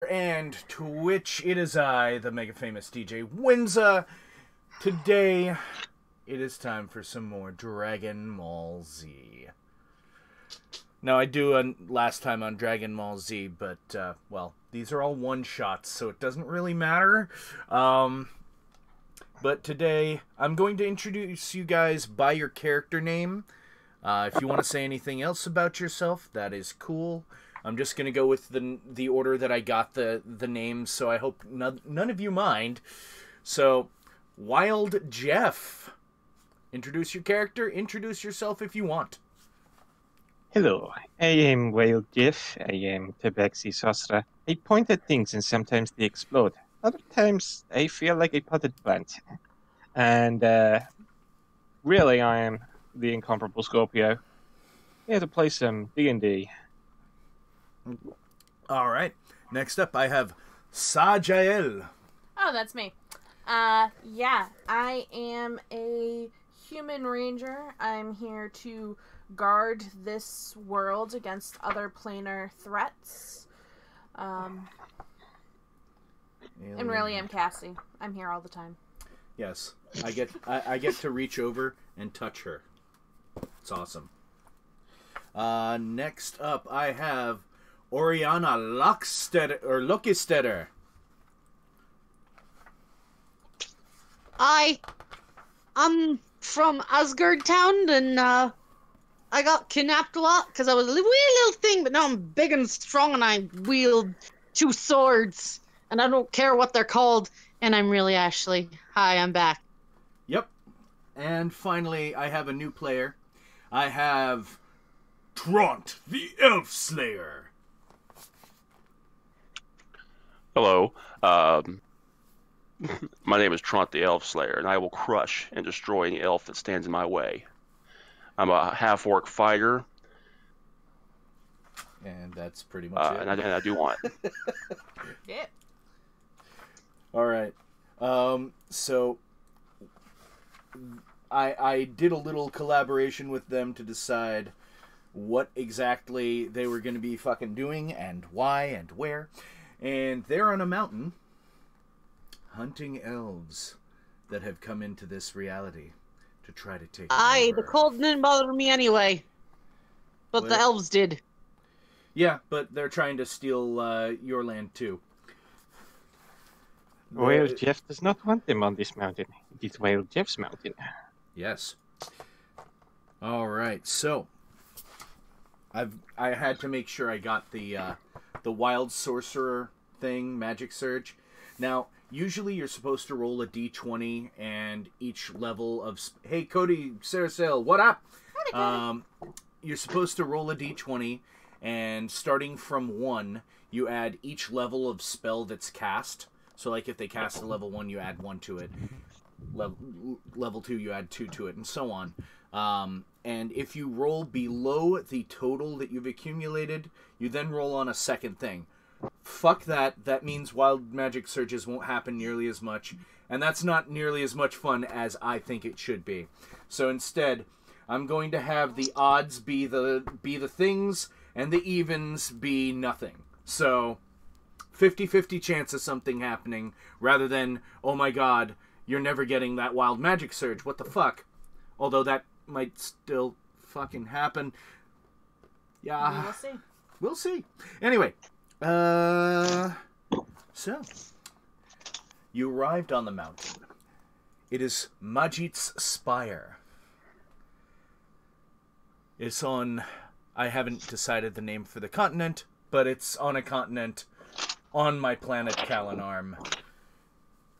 And to which it is I, the mega famous DJ Winza. Today, it is time for some more Dragon Ball Z. Now, I do a last time on Dragon Ball Z, but, well, these are all one-shots, so it doesn't really matter. But today, I'm going to introduce you guys by your character name. If you want to say anything else about yourself, that is cool. I'm just going to go with the order that I got the names, so I hope none of you mind. So, Wild Jeff. Introduce your character. Introduce yourself if you want. Hello, I am Wild Jeff. I am Tabaxi Sastra. I point at things and sometimes they explode. Other times I feel like a potted plant. And really I am the incomparable Scorpio. Here to play some D&D. All right. Next up, I have Sajael. Oh, that's me. Yeah, I am a human ranger. I'm here to guard this world against other planar threats. And really, I'm Cassie. I'm here all the time. Yes, I get to reach over and touch her. It's awesome. Next up, I have Oriana Lokistetter. I'm from Asgard Town, and I got kidnapped a lot because I was a wee little thing, but now I'm big and strong, and I wield 2 swords, and I don't care what they're called, and I'm really Ashley. Hi, I'm back. Yep. And finally, I have a new player. I have Tront, the Elf Slayer. Hello. My name is Tront the Elf Slayer, and I will crush and destroy any elf that stands in my way. I'm a half-orc fighter. And that's pretty much it. And I do want it. Yeah. All right. So I did a little collaboration with them to decide what exactly they were going to be fucking doing and why and where. And they're on a mountain hunting elves that have come into this reality to try to take over. The cold didn't bother me anyway. But What? the elves did. Yeah, but they're trying to steal your land too. Wild Jeff does not want them on this mountain. It is Wild Jeff's mountain. Yes. All right. So I had to make sure I got the wild sorcerer thing, magic surge. Now, usually you're supposed to roll a d20 and each level of hey Cody Saracel, what up? You're supposed to roll a d20 and starting from 1, you add each level of spell that's cast. So like if they cast a level 1, you add 1 to it. Level 2, you add 2 to it, and so on. And if you roll below the total that you've accumulated, you then roll on a second thing. Fuck that. That means wild magic surges won't happen nearly as much, and that's not nearly as much fun as I think it should be. So instead, I'm going to have the odds be the things and the evens be nothing. So 50-50 chance of something happening rather than, oh my god, you're never getting that wild magic surge. What the fuck? Although that might still fucking happen. Yeah. We'll see. We'll see. Anyway, so you arrived on the mountain. It is Majit's Spire. It's on, I haven't decided the name for the continent, but it's on a continent on my planet Kalanarm.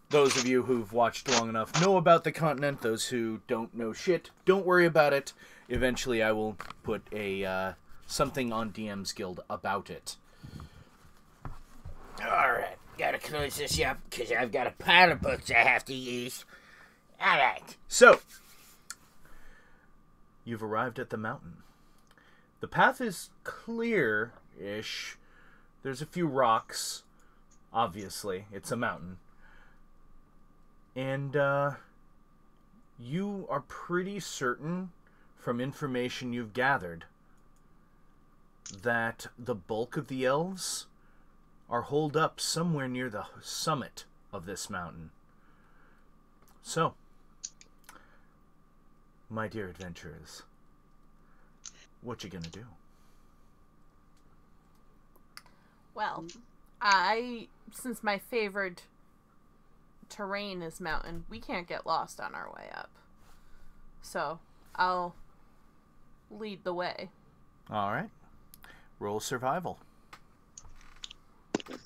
Those of you who've watched long enough know about the continent. Those who don't know shit, don't worry about it. Eventually I will put a something on DM's Guild about it. Alright, gotta close this up, because I've got a pile of books I have to use. Alright. So, you've arrived at the mountain. The path is clear-ish. There's a few rocks, obviously. It's a mountain. And, you are pretty certain, from information you've gathered, that the bulk of the elves are holed up somewhere near the summit of this mountain. So, my dear adventurers, what you gonna do? Well, since my favorite terrain is mountain, we can't get lost on our way up. So, I'll lead the way. All right. Roll survival. Would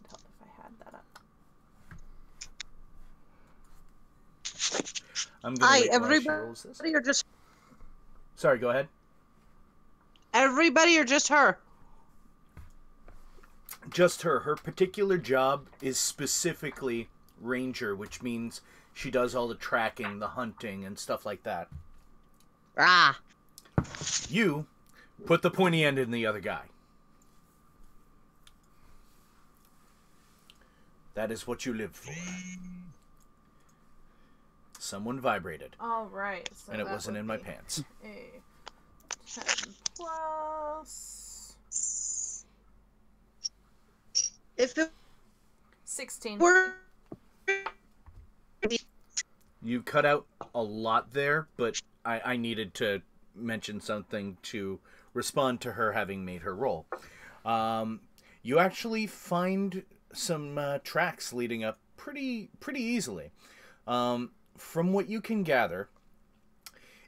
help if I had that up. I'm gonna wait while she rolls this. Everybody or just Sorry, go ahead. everybody or just her? Just her. Her particular job is specifically ranger, which means she does all the tracking, the hunting, and stuff like that. Ah. You put the pointy end in the other guy. That is what you live for. Someone vibrated. All right. So And it that wasn't would in my be pants. A 10 plus If it 16. were You cut out a lot there, but I needed to mention something to respond to her having made her roll. You actually find some tracks leading up pretty easily. From what you can gather,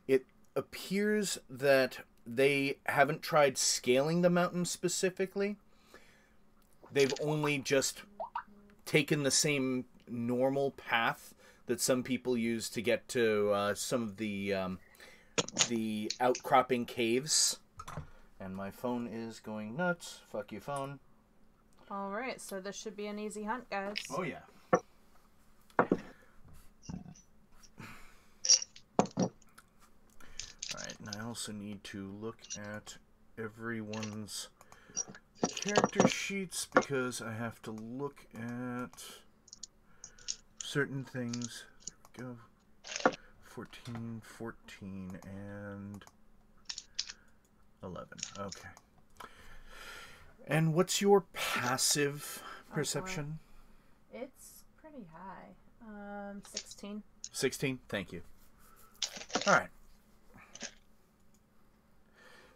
it appears that they haven't tried scaling the mountain specifically. They've only just taken the same normal path that some people use to get to some of the outcropping caves. And my phone is going nuts. Fuck you, phone. All right. So this should be an easy hunt, guys. Oh, yeah. Alright, and I also need to look at everyone's character sheets because I have to look at certain things. There we go. 14, 14, and 11. Okay. And what's your passive perception? It's pretty high. 16. 16? Thank you. Alright.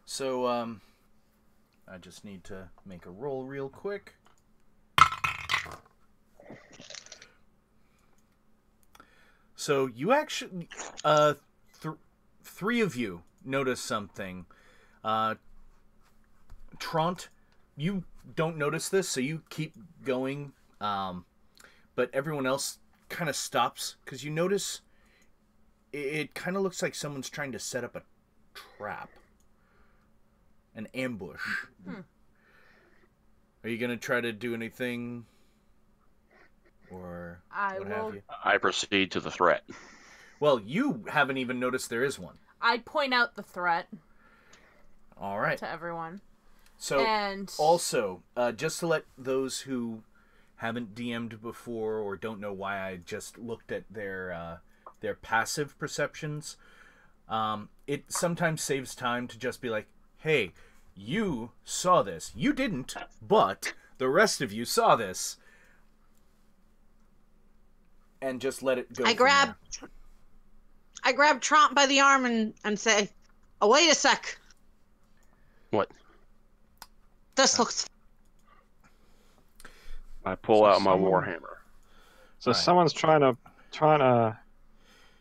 So, I just need to make a roll real quick. So, you actually, three of you notice something. Trant, you don't notice this, so you keep going, but everyone else kind of stops, because you notice it kind of looks like someone's trying to set up a trap. An ambush. Are you going to try to do anything? Or what have you? I proceed to the threat. Well, you haven't even noticed there is one. I point out the threat All right. to everyone. So, And also, just to let those who haven't DM'd before or don't know why I just looked at their passive perceptions, it sometimes saves time to just be like, hey, you saw this. You didn't, but the rest of you saw this. And just let it go. I grab Trump by the arm and say, "Oh, wait a sec. What? This looks." I pull out my warhammer. So Right. someone's trying to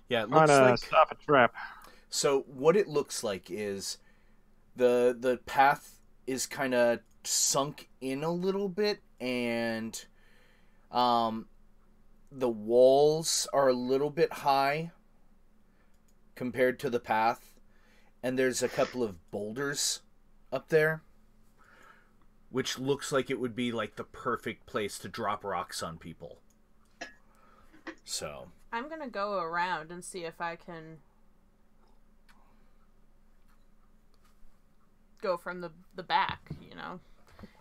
Yeah, it looks like... stop a trap. So what it looks like is the path is kind of sunk in a little bit, and the walls are a little bit high compared to the path, and there's a couple of boulders up there, which looks like it would be like the perfect place to drop rocks on people. So I'm going to go around and see if I can go from the back, you know.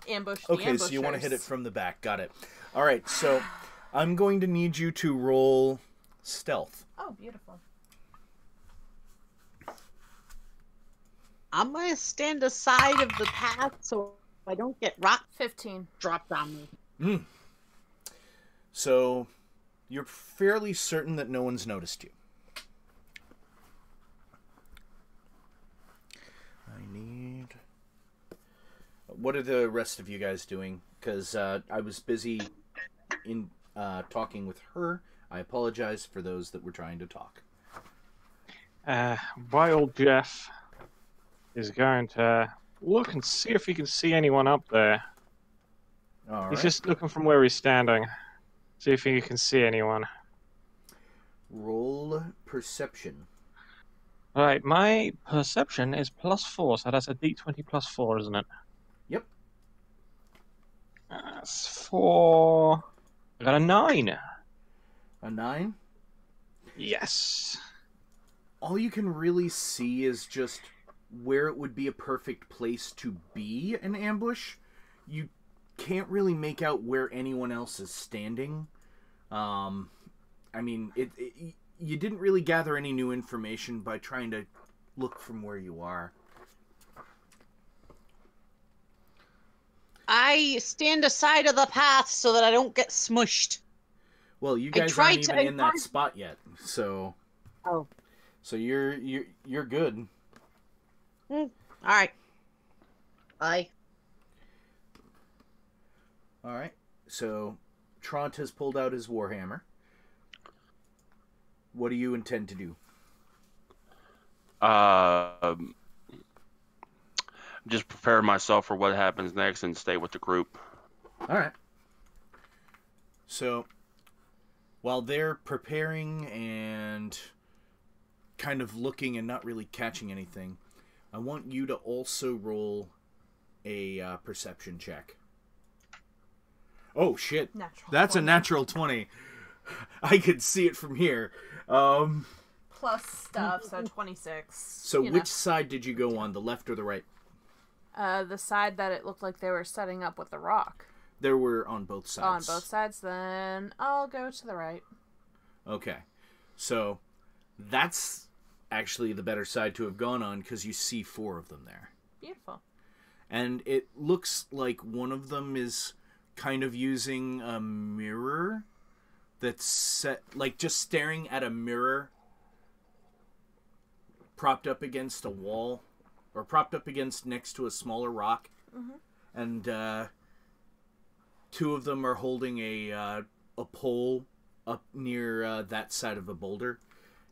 Ambush the okay, so you want to hit it from the back. Got it. All right, so I'm going to need you to roll stealth. Oh, beautiful. I'm gonna stand aside of the path so I don't get rock 15. dropped on me. So, you're fairly certain that no one's noticed you. What are the rest of you guys doing? Because I was busy in talking with her. I apologize for those that were trying to talk. Wild Jeff is going to look and see if he can see anyone up there. All He's right. just looking from where he's standing. See if he can see anyone. Roll perception. Alright, my perception is +4, so that's a d20 +4, isn't it? Yep. That's 4. I got a 9. A 9? Yes. All you can really see is just where it would be a perfect place to be an ambush. You can't really make out where anyone else is standing. I mean, you didn't really gather any new information by trying to look from where you are. I stand aside of the path so that I don't get smushed. Well, you I guys tried aren't to even in that encourage- spot yet, so Oh. so you're good. All right. Bye. All right. So Trant has pulled out his warhammer. What do you intend to do? Just prepare myself for what happens next and stay with the group. All right. So, while they're preparing and kind of looking and not really catching anything, I want you to also roll a perception check. Oh, shit. Natural That's 20. a natural 20. I could see it from here. Plus stuff, so 26. So you which know. side did you go on, the left or the right? The side that it looked like they were setting up with the rock. There were on both sides. On both sides, then I'll go to the right. Okay. So that's actually the better side to have gone on because you see 4 of them there. Beautiful. And it looks like one of them is kind of using a mirror that's set, like just staring at a mirror propped up against a wall or propped up against next to a smaller rock. Mm-hmm. And 2 of them are holding a pole up near that side of a boulder.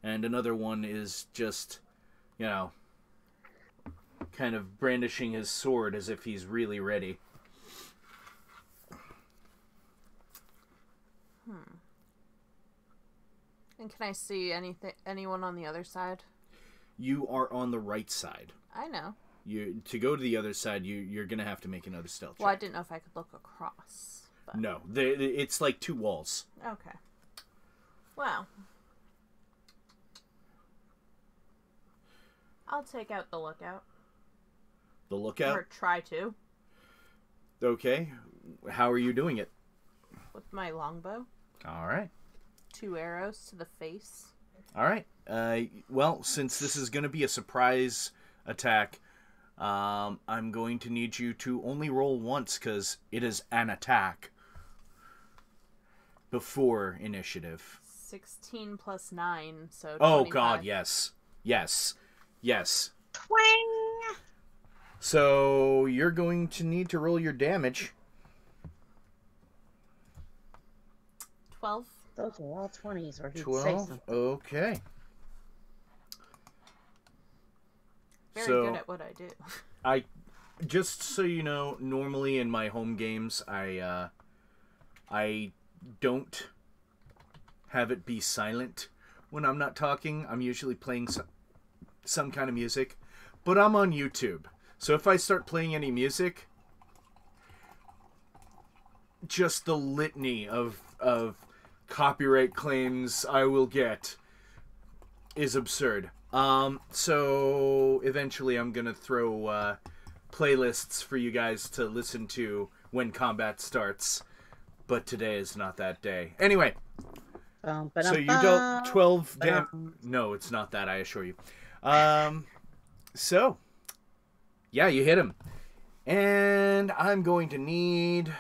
And another one is just, you know, kind of brandishing his sword as if he's really ready. And can I see anyone on the other side? You are on the right side. I know. To go to the other side, you're going to have to make another stealth check. Well, I didn't know if I could look across. But... No, it's like 2 walls. Okay. Wow. I'll take out the lookout. The lookout? Or try to. Okay. How are you doing it? With my longbow. All right. 2 arrows to the face. All right. Well, since this is going to be a surprise attack, I'm going to need you to only roll once because it is an attack before initiative. 16 plus 9, so 25. Oh, God, yes. Yes. Yes. Twang! So you're going to need to roll your damage. 12. Those are all 20s, or he'd say 12. something. Okay. Very So- good at what I do. I just so you know, normally in my home games, I don't have it be silent when I'm not talking. I'm usually playing some kind of music, but I'm on YouTube, so if I start playing any music, just the litany of copyright claims I will get is absurd. So eventually I'm gonna throw playlists for you guys to listen to when combat starts, but today is not that day. Anyway, so you dealt 12 No, it's not that, I assure you. So, yeah, you hit him. And I'm going to need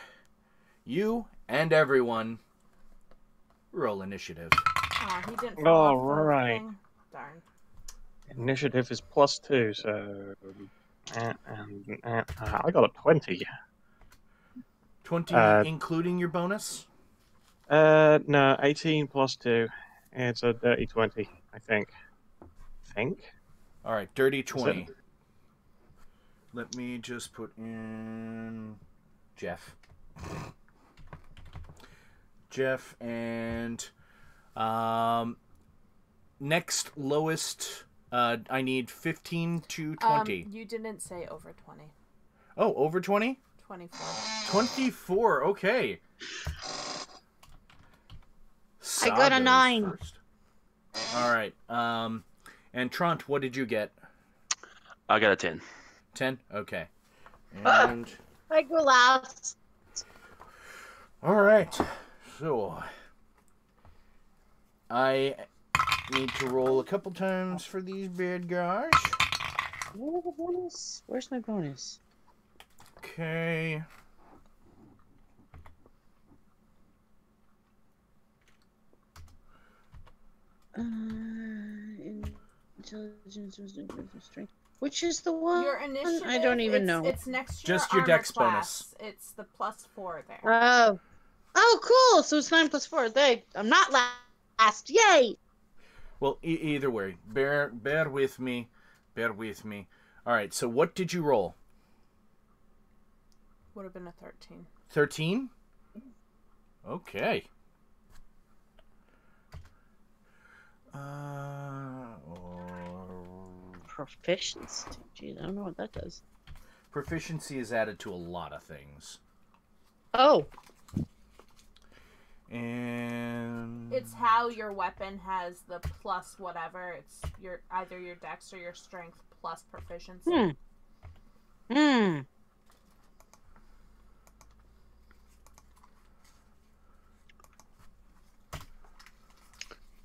you and everyone roll initiative. Oh, he didn't fall All off the right. thing. Darn. Initiative is +2, so... I got a 20. 20 including your bonus? No, 18 +2. It's a dirty 20, I think. All right, dirty 20. Let me just put in Jeff. Jeff and next lowest. I need 15 to 20. You didn't say over 20. Oh, over 20? 24. 24. Okay. I got a Sago's 9. First. All right. And Trant, what did you get? I got a 10. 10. Okay. And I go last. all right. So I need to roll a couple times for these bad guys. Where's the bonus? Where's my bonus? Okay. Intelligence, strength. Which is the one? Your initiative. I don't even know. It's next to Just your your armor dex class. It's the +4 there. Oh, cool. So it's 9 + 4. I'm not last. Yay! Well, either way, bear with me. Bear with me. All right. So what did you roll? Would have been a 13. 13? Okay. Proficiency. Jeez, I don't know what that does. Proficiency is added to a lot of things. Oh. And It's how your weapon has the plus whatever. It's either your dex or your strength plus proficiency.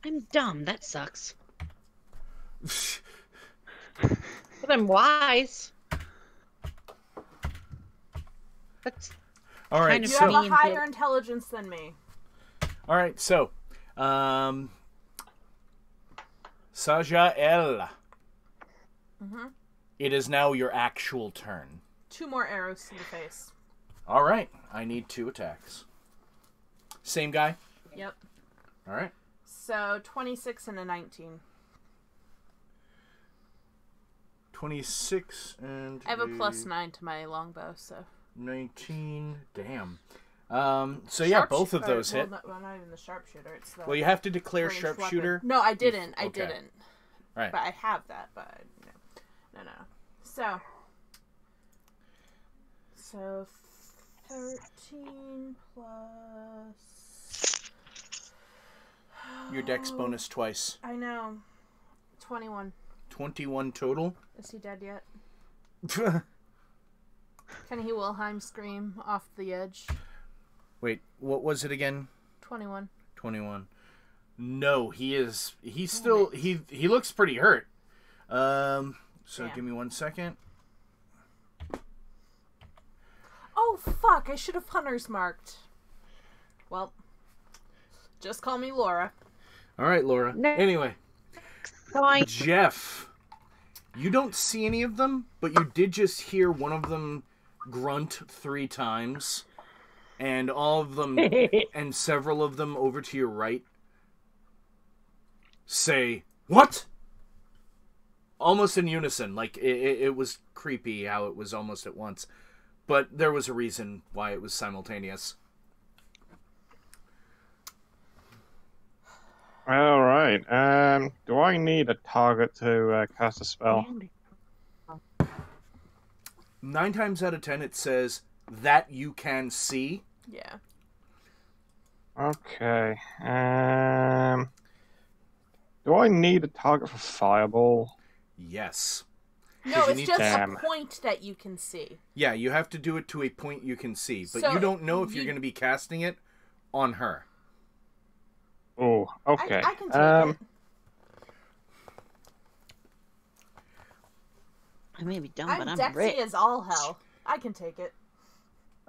I'm dumb. That sucks. But I'm wise. That's all right. kind of You So have a higher intelligence than me. all right. So, Saja El. It is now your actual turn. 2 more arrows to the face. All right. I need 2 attacks. Same guy. Yep. All right. So 26 and a 19. 26 and I have a +9 to my longbow, so 19. Damn. So yeah, both of those hit. Not even the sharpshooter. It's the Well, you have to declare ranged sharpshooter. weapon. No, I didn't. I Okay. didn't. Right. But I have that. But no. So 13 plus. Your dex bonus twice. I know. 21. 21 total. Is he dead yet? Can he Wilhelm scream off the edge? Wait, what was it again? 21. 21. No, he's still he looks pretty hurt. So Damn. give me 1 second. Oh fuck! I should have hunters marked. Well, just call me Laura. All right, Laura. No. Anyway, fine. Jeff, you don't see any of them, but you did just hear one of them grunt 3 times, and all of them and several of them over to your right say, "What?" Almost in unison. Like, it was creepy how it was almost at once. But there was a reason why it was simultaneous. All right. Do I need a target to cast a spell? 9 times out of 10 it says that you can see. Yeah. Okay. Do I need a target for fireball? Yes. No, you it's need just Damn. a point that you can see. Yeah, you have to do it to a point you can see. But So you don't know if you're you- going to be casting it on her. Oh, okay. I can take it. I may be dumb, I'm but I'm Dexy rich. as all hell. I can take it.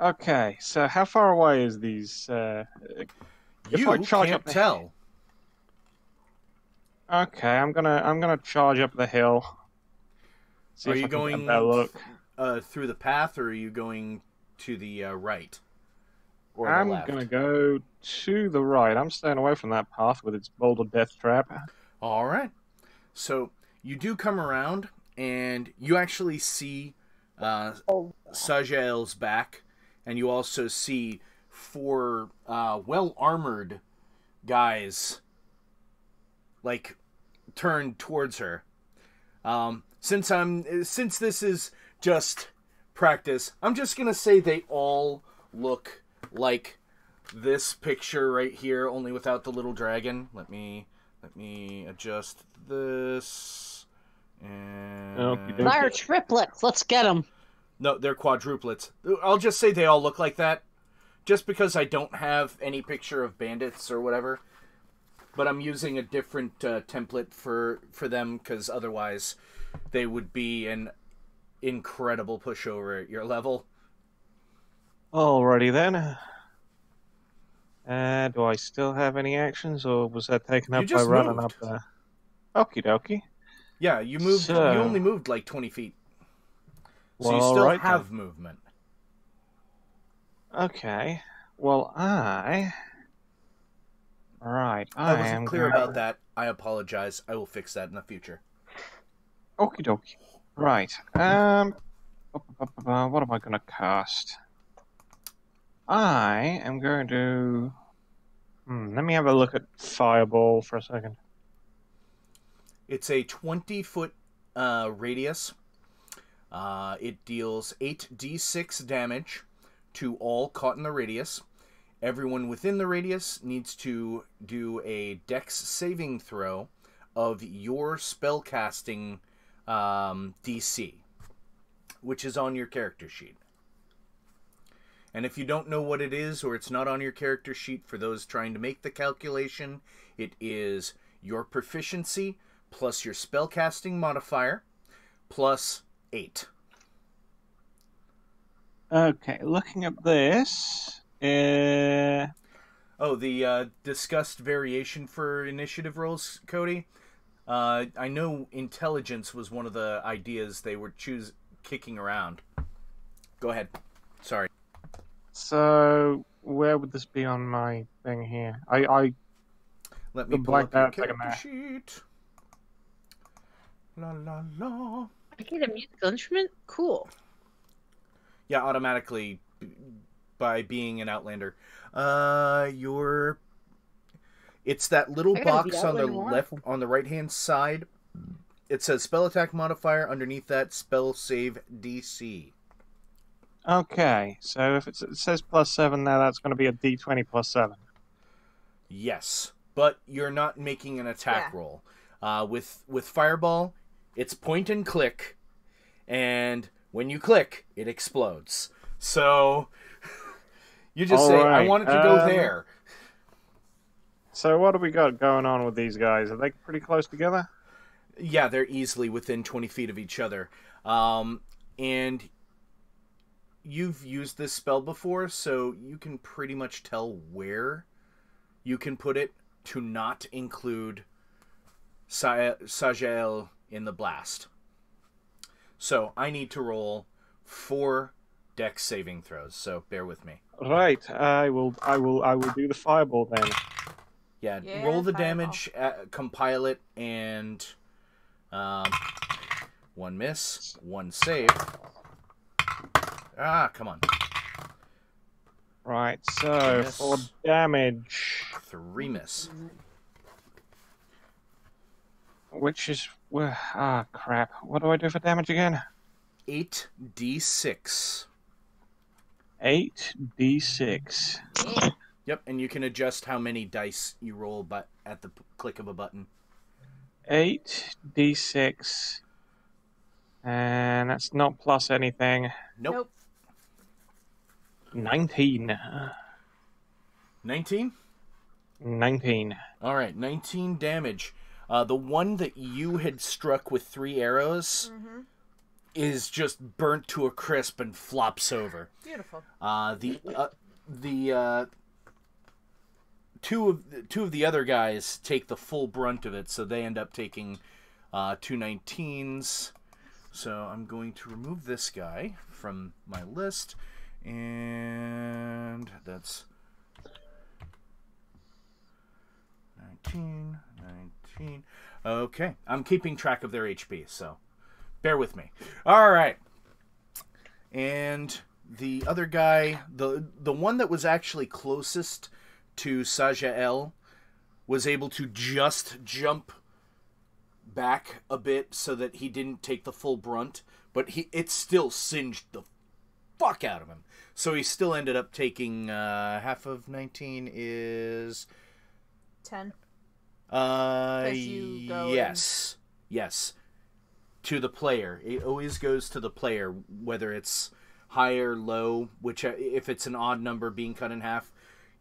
Okay, so how far away is these? If I You charge can't up the... tell. Okay, I'm gonna charge up the hill. See Are if you I can get a going better look. through the path, or are you going to the right or the I'm left? gonna go to the right. I'm staying away from that path with its boulder death trap. All right. So you do come around, and you actually see Sajael's back, and you also see 4 well-armored guys, like, turned towards her. Since this is just practice, I'm just gonna say they all look like this picture right here, only without the little dragon. Let me adjust this. And They're triplets. Let's get them. no, they're quadruplets. I'll just say they all look like that, just because I don't have any picture of bandits or whatever. But I'm using a different template for them, because otherwise they would be an incredible pushover at your level. Alrighty then. Do I still have any actions, or was that taken up by just running moved. up there? Okie dokie. Yeah, you moved. So- You only moved like 20 feet, so Well, you still alright have then. movement. Okay. Well, Right. I I wasn't am clear going... about that. I apologize. I will fix that in the future. Okie dokie. Right. What am I going to cast? I am going to... let me have a look at Fireball for a second. It's a 20-foot radius. It deals 8d6 damage to all caught in the radius. Everyone within the radius needs to do a dex saving throw of your spellcasting DC, which is on your character sheet. And if you don't know what it is, or it's not on your character sheet for those trying to make the calculation, it is your proficiency plus your spellcasting modifier plus 8. Okay, looking at this... Oh, the discussed variation for initiative rolls, Cody. I know intelligence was one of the ideas they were kicking around. Go ahead. Sorry. So, where would this be on my thing here? I Let me The pull up your black character out, sheet. La la la. I get a musical instrument? Cool. Yeah, automatically by being an Outlander. It's that little I gotta be box on the Outlander left, one. on the right hand side. It says spell attack modifier. Underneath that, spell save DC. Okay, so if it says +7 there, that's going to be a D20 +7. Yes, but you're not making an attack Yeah. roll. With Fireball, it's point and click, and when you click, it explodes. So you just say, "I Alright, want it to go there." So what have we got going on with these guys? Are they pretty close together? Yeah, they're easily within 20 feet of each other. And you've used this spell before, so you can pretty much tell where you can put it to not include Sajael in the blast. So I need to roll 4 dex saving throws, so bear with me. Right, I will do the fireball then. Yeah, Yeah, roll the fireball. damage, compile it, and 1 miss, 1 save. Ah, come on. Right, so Miss. for damage, 3 miss. which is crap. What do I do for damage again? 8d6. 8d6. Yep, and you can adjust how many dice you roll at the click of a button. 8d6. And that's not plus anything. Nope. 19. 19? 19. All right, 19 damage. The one that you had struck with 3 arrows is just burnt to a crisp and flops over. Beautiful. Two of the other guys take the full brunt of it, so they end up taking 2 19s. So I'm going to remove this guy from my list, and that's 19. Okay, I'm keeping track of their HP, so bear with me. All right, and the other guy, the one that was actually closest to Sajael, was able to just jump back a bit so that he didn't take the full brunt, but it still singed the fuck out of him. So he still ended up taking half of 19 is 10. Yes. To the player. It always goes to the player, whether it's high or low, which if it's an odd number being cut in half,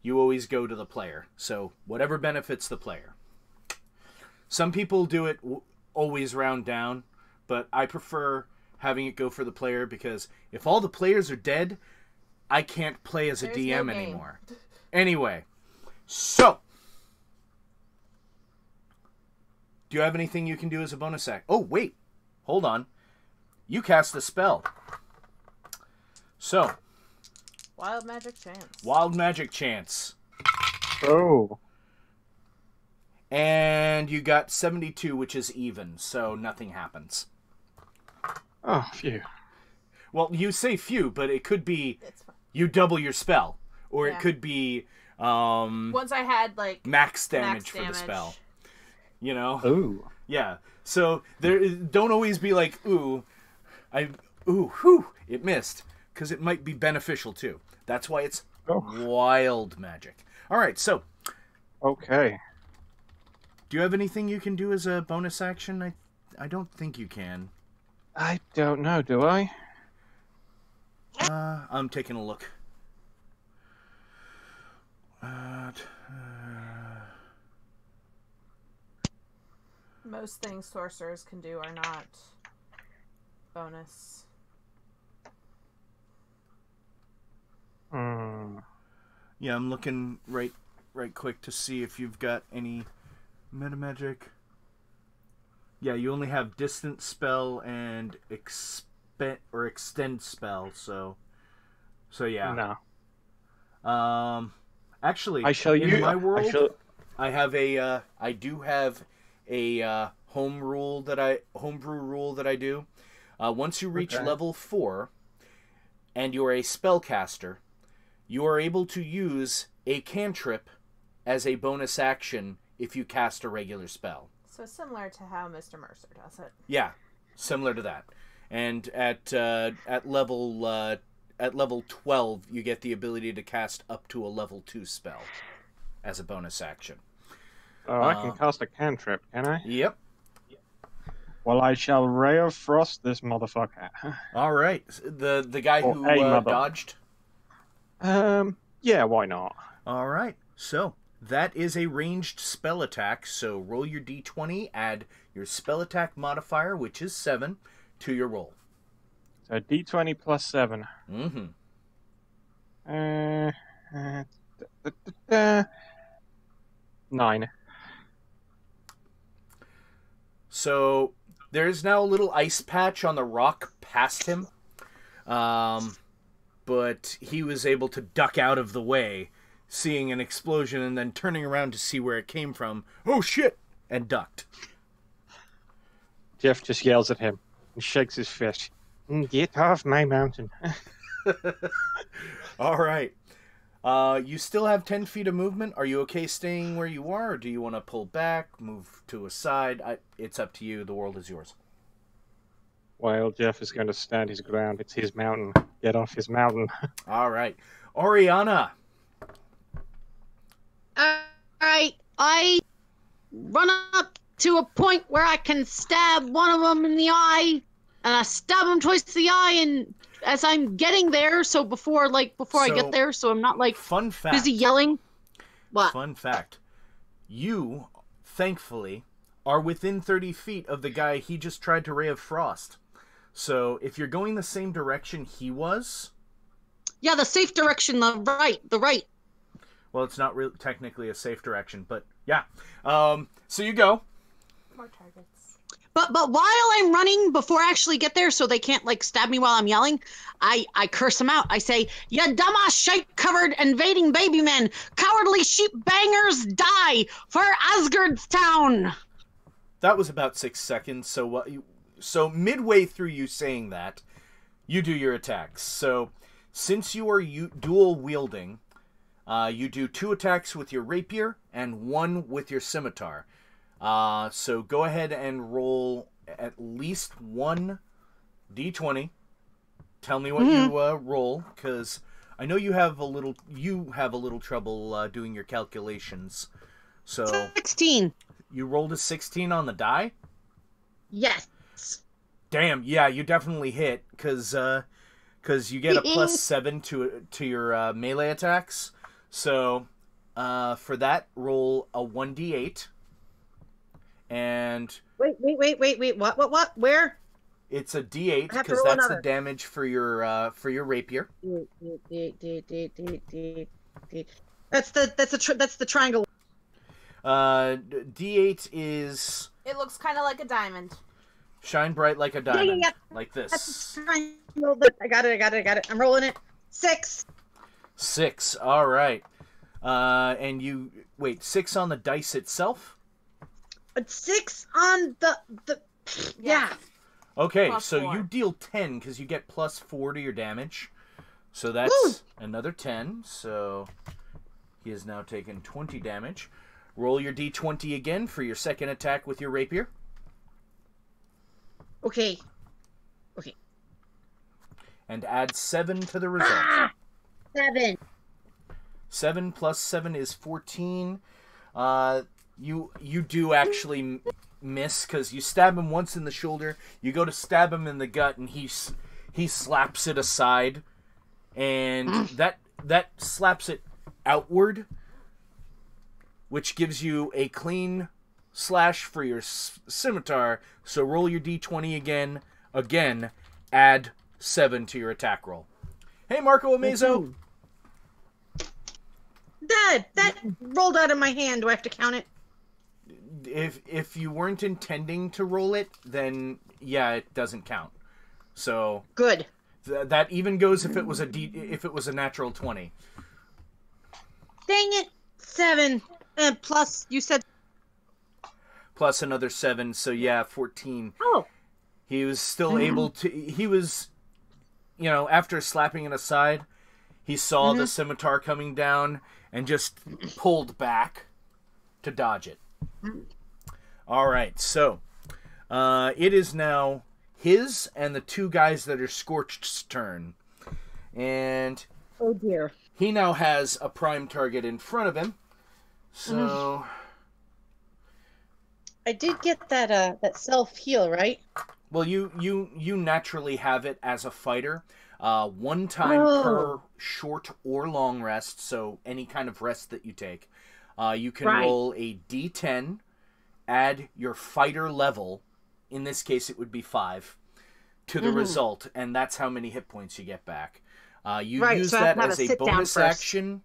you always go to the player. So whatever benefits the player. Some people do it always round down, but I prefer having it go for the player, because if all the players are dead, I can't play as a DM anymore. Anyway, so do you have anything you can do as a bonus act? Oh, wait. Hold on. You cast a spell. So. Wild Magic Chance. Wild Magic Chance. Oh. And you got 72, which is even, so nothing happens. Oh, phew. Well, you say few, but it could be you double your spell. Or it could be once I had, like, max damage for the spell. You know? Ooh. Yeah. So don't always be like, it missed. Because it might be beneficial too. That's why it's wild magic. Alright, so. Okay. Do you have anything you can do as a bonus action? I don't think you can. I don't know, do I? I'm taking a look. Most things sorcerers can do are not bonus. Yeah, I'm looking right quick to see if you've got any metamagic. Yeah, you only have distant spell and extend spell, so yeah. No. Actually, I shall in my world, I do have a homebrew rule that I do. Once you reach level 4 and you're a spellcaster, you are able to use a cantrip as a bonus action if you cast a regular spell. So similar to how Mr. Mercer does it. Yeah, similar to that. And at level 12, you get the ability to cast up to a level 2 spell as a bonus action. Oh, I can cast a cantrip, can I? Yep. Well, I shall Ray of Frost this motherfucker. All right. The guy who dodged? Yeah, why not? All right. So, that is a ranged spell attack. So, roll your d20, add your spell attack modifier, which is 7, to your roll. So, d20 plus 7. Mm-hmm. 9. So, there's now a little ice patch on the rock past him. But he was able to duck out of the way, seeing an explosion and then turning around to see where it came from. Oh, shit! And ducked. Jeff just yells at him and shakes his fist. Get off my mountain. All right. You still have 10 feet of movement. Are you okay staying where you are, or do you want to pull back, move to a side? It's up to you. The world is yours. Well, Jeff is going to stand his ground. It's his mountain. Get off his mountain. All right. Oriana. Alright, I run up to a point where I can stab one of them in the eye, and I stab him twice in the eye, and as I'm getting there, so before I get there, so I'm not fun fact, busy yelling. What? Fun fact. You, thankfully, are within 30 feet of the guy he just tried to Ray of Frost. So if you're going the same direction he was... Yeah, the safe direction, the right. Well, it's not really technically a safe direction, but yeah. So you go. More targets. But while I'm running, before I actually get there, so they can't like stab me while I'm yelling, I curse them out. I say, "Ya dumbass shite-covered invading baby men, cowardly sheep bangers, die for Asgard's town." That was about 6 seconds. So midway through you saying that, you do your attacks. So since you are dual wielding, you do 2 attacks with your rapier and 1 with your scimitar. So go ahead and roll at least 1 d20. Tell me what you roll, because I know you have a little trouble doing your calculations. So 16. You rolled a 16 on the die? Yes. Damn, yeah, you definitely hit, because you get a plus 7 to your melee attacks. So for that, roll a 1d8. And wait, what? Where? It's a d8 because that's the damage for your rapier. That's the triangle. D8 is... It looks kind of like a diamond. Shine bright like a diamond. Yeah. Like this. That's the triangle. I got it. I'm rolling it. 6. 6. All right. And you... Wait, 6 on the dice itself? 6 on the... Yeah. Okay, Plus so 4. you deal 10 because you get plus 4 to your damage. So that's another 10. So he has now taken 20 damage. Roll your d20 again for your second attack with your rapier. Okay. And add 7 to the result. 7. 7 plus 7 is 14. You do actually miss because you stab him once in the shoulder. You go to stab him in the gut, and he slaps it aside, and that slaps it outward, which gives you a clean slash for your scimitar. So roll your d20 again. Add 7 to your attack roll. Hey, Marco Amazo. Dad, that rolled out of my hand. Do I have to count it? If you weren't intending to roll it, then yeah, it doesn't count. So good. That even goes if it was a natural 20. Dang it! 7 plus you said plus another 7, so yeah, 14. Oh. He was still able to. He was, after slapping it aside, he saw the scimitar coming down and just pulled back to dodge it. All right, so it is now his and the 2 guys that are Scorched's turn. And oh dear. He now has a prime target in front of him. So I did get that self-heal, right? Well, you naturally have it as a fighter. 1 time per short or long rest, so any kind of rest that you take. You can roll a d10, add your fighter level, in this case it would be 5, to the result, and that's how many hit points you get back. You use that as a bonus action.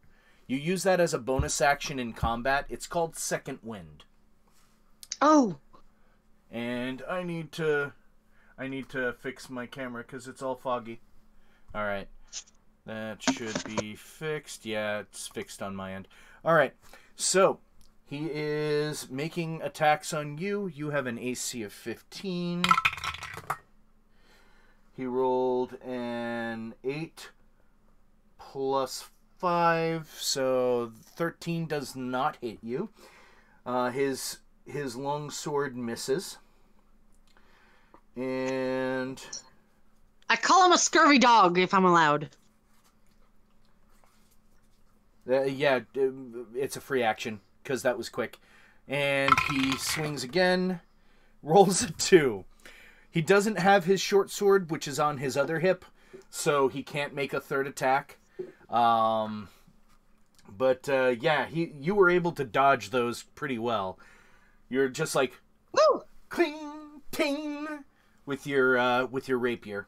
You use that as a bonus action in combat. It's called Second Wind. Oh. And I need to fix my camera because it's all foggy. All right. That should be fixed. Yeah, it's fixed on my end. All right. So, he is making attacks on you. You have an AC of 15. He rolled an 8 plus 5, so 13 does not hit you. His long sword misses. And I call him a scurvy dog, if I'm allowed. Yeah, it's a free action, because that was quick. And he swings again, rolls a 2. He doesn't have his short sword, which is on his other hip, so he can't make a third attack. Yeah, you were able to dodge those pretty well. You're just like, woo, cling, ting, with your rapier.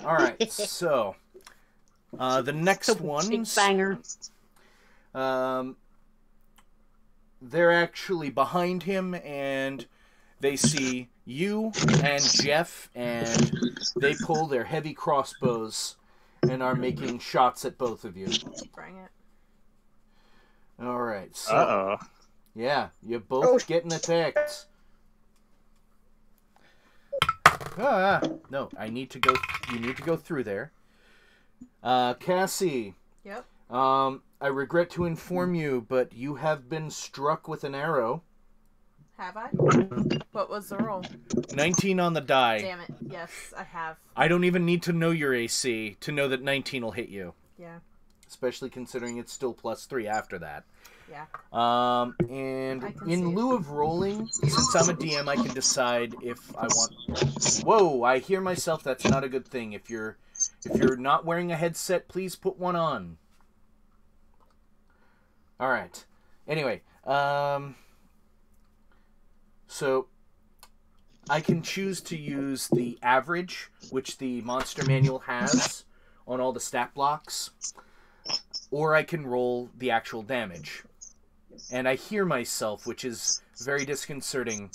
All right, so the next ones, banger. They're actually behind him, and they see you and Jeff, and they pull their heavy crossbows and are making shots at both of you. Bring it. All right, so Uh-oh. yeah, you're both getting attacked. No, I need to go. You need to go through there. Cassie. Yep. I regret to inform you, but you have been struck with an arrow. Have I? What was the roll? 19 on the die. Damn it. Yes, I have. I don't even need to know your AC to know that 19 will hit you. Yeah. Especially considering it's still +3 after that. Yeah. And I can in see lieu of rolling, since I'm a DM, I can decide if I want... Whoa, I hear myself. That's not a good thing. If you're not wearing a headset, please put one on. Alright. Anyway, so I can choose to use the average, which the monster manual has on all the stat blocks, or I can roll the actual damage. And I hear myself, which is very disconcerting.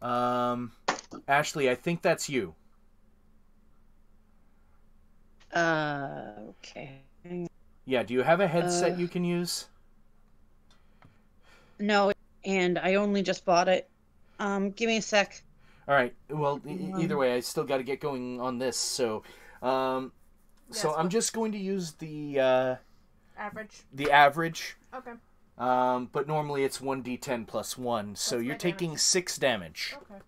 Ashley, I think that's you. Okay. Yeah, do you have a headset you can use? No, and I only just bought it. Give me a sec. All right. Well, either way, I still got to get going on this. So, I'm just going to use the Average. the average. Okay. But normally it's 1d10 plus 1, so What's you're my taking damage? 6 damage. Okay.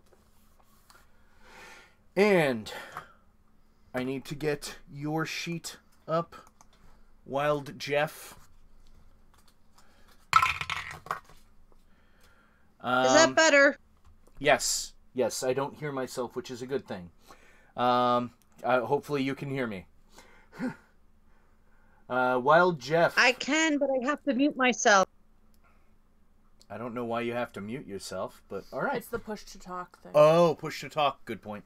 And I need to get your sheet up, Wild Jeff. Is that better? Yes. Yes, I don't hear myself, which is a good thing. Hopefully you can hear me. Wild Jeff. I can, but I have to mute myself. I don't know why you have to mute yourself, but all right. It's the push to talk thing. Oh, push to talk. Good point.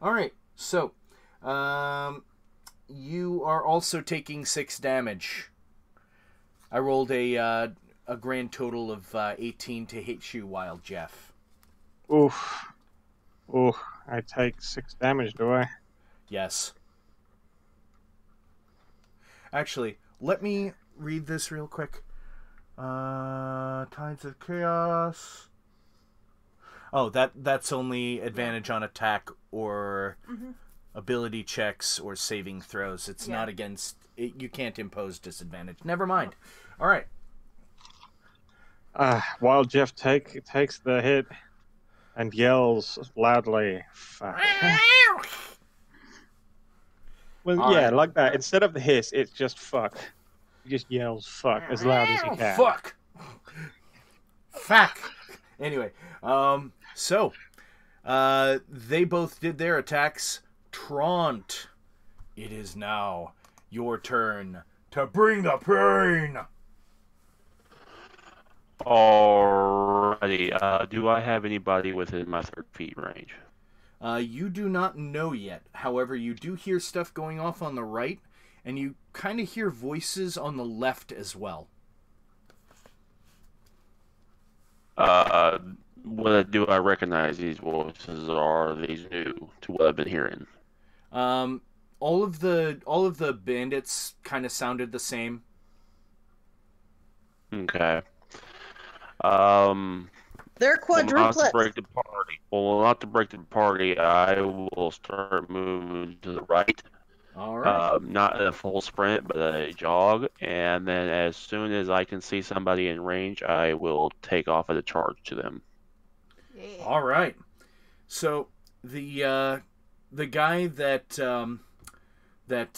All right. So, you are also taking 6 damage. I rolled a grand total of 18 to hit you, Wild Jeff. Oof. Ooh, I take 6 damage, do I? Yes. Actually, let me read this real quick. Tides of Chaos. Oh, that's only advantage on attack or ability checks or saving throws. It's not against... you can't impose disadvantage. Never mind. All right. Wild Jeff takes the hit and yells loudly, "Fuck." Well, All yeah, right. like that. Instead of the hiss, it's just fuck. He just yells fuck as loud as he can. Fuck. Fuck. Anyway, so they both did their attacks. Trant, it is now your turn to bring the pain. Alrighty. Do I have anybody within my 30 feet range? You do not know yet. However, you do hear stuff going off on the right, and you kind of hear voices on the left as well. Do I recognize these voices, or are these new to what I've been hearing? All of the bandits kind of sounded the same. Okay. They're Not to quadruplets. break the party. Well, not to break the party, I will start moving to the right. All right. Not a full sprint, but a jog. And then as soon as I can see somebody in range, I will take off at a charge to them. Yeah. All right. So the guy that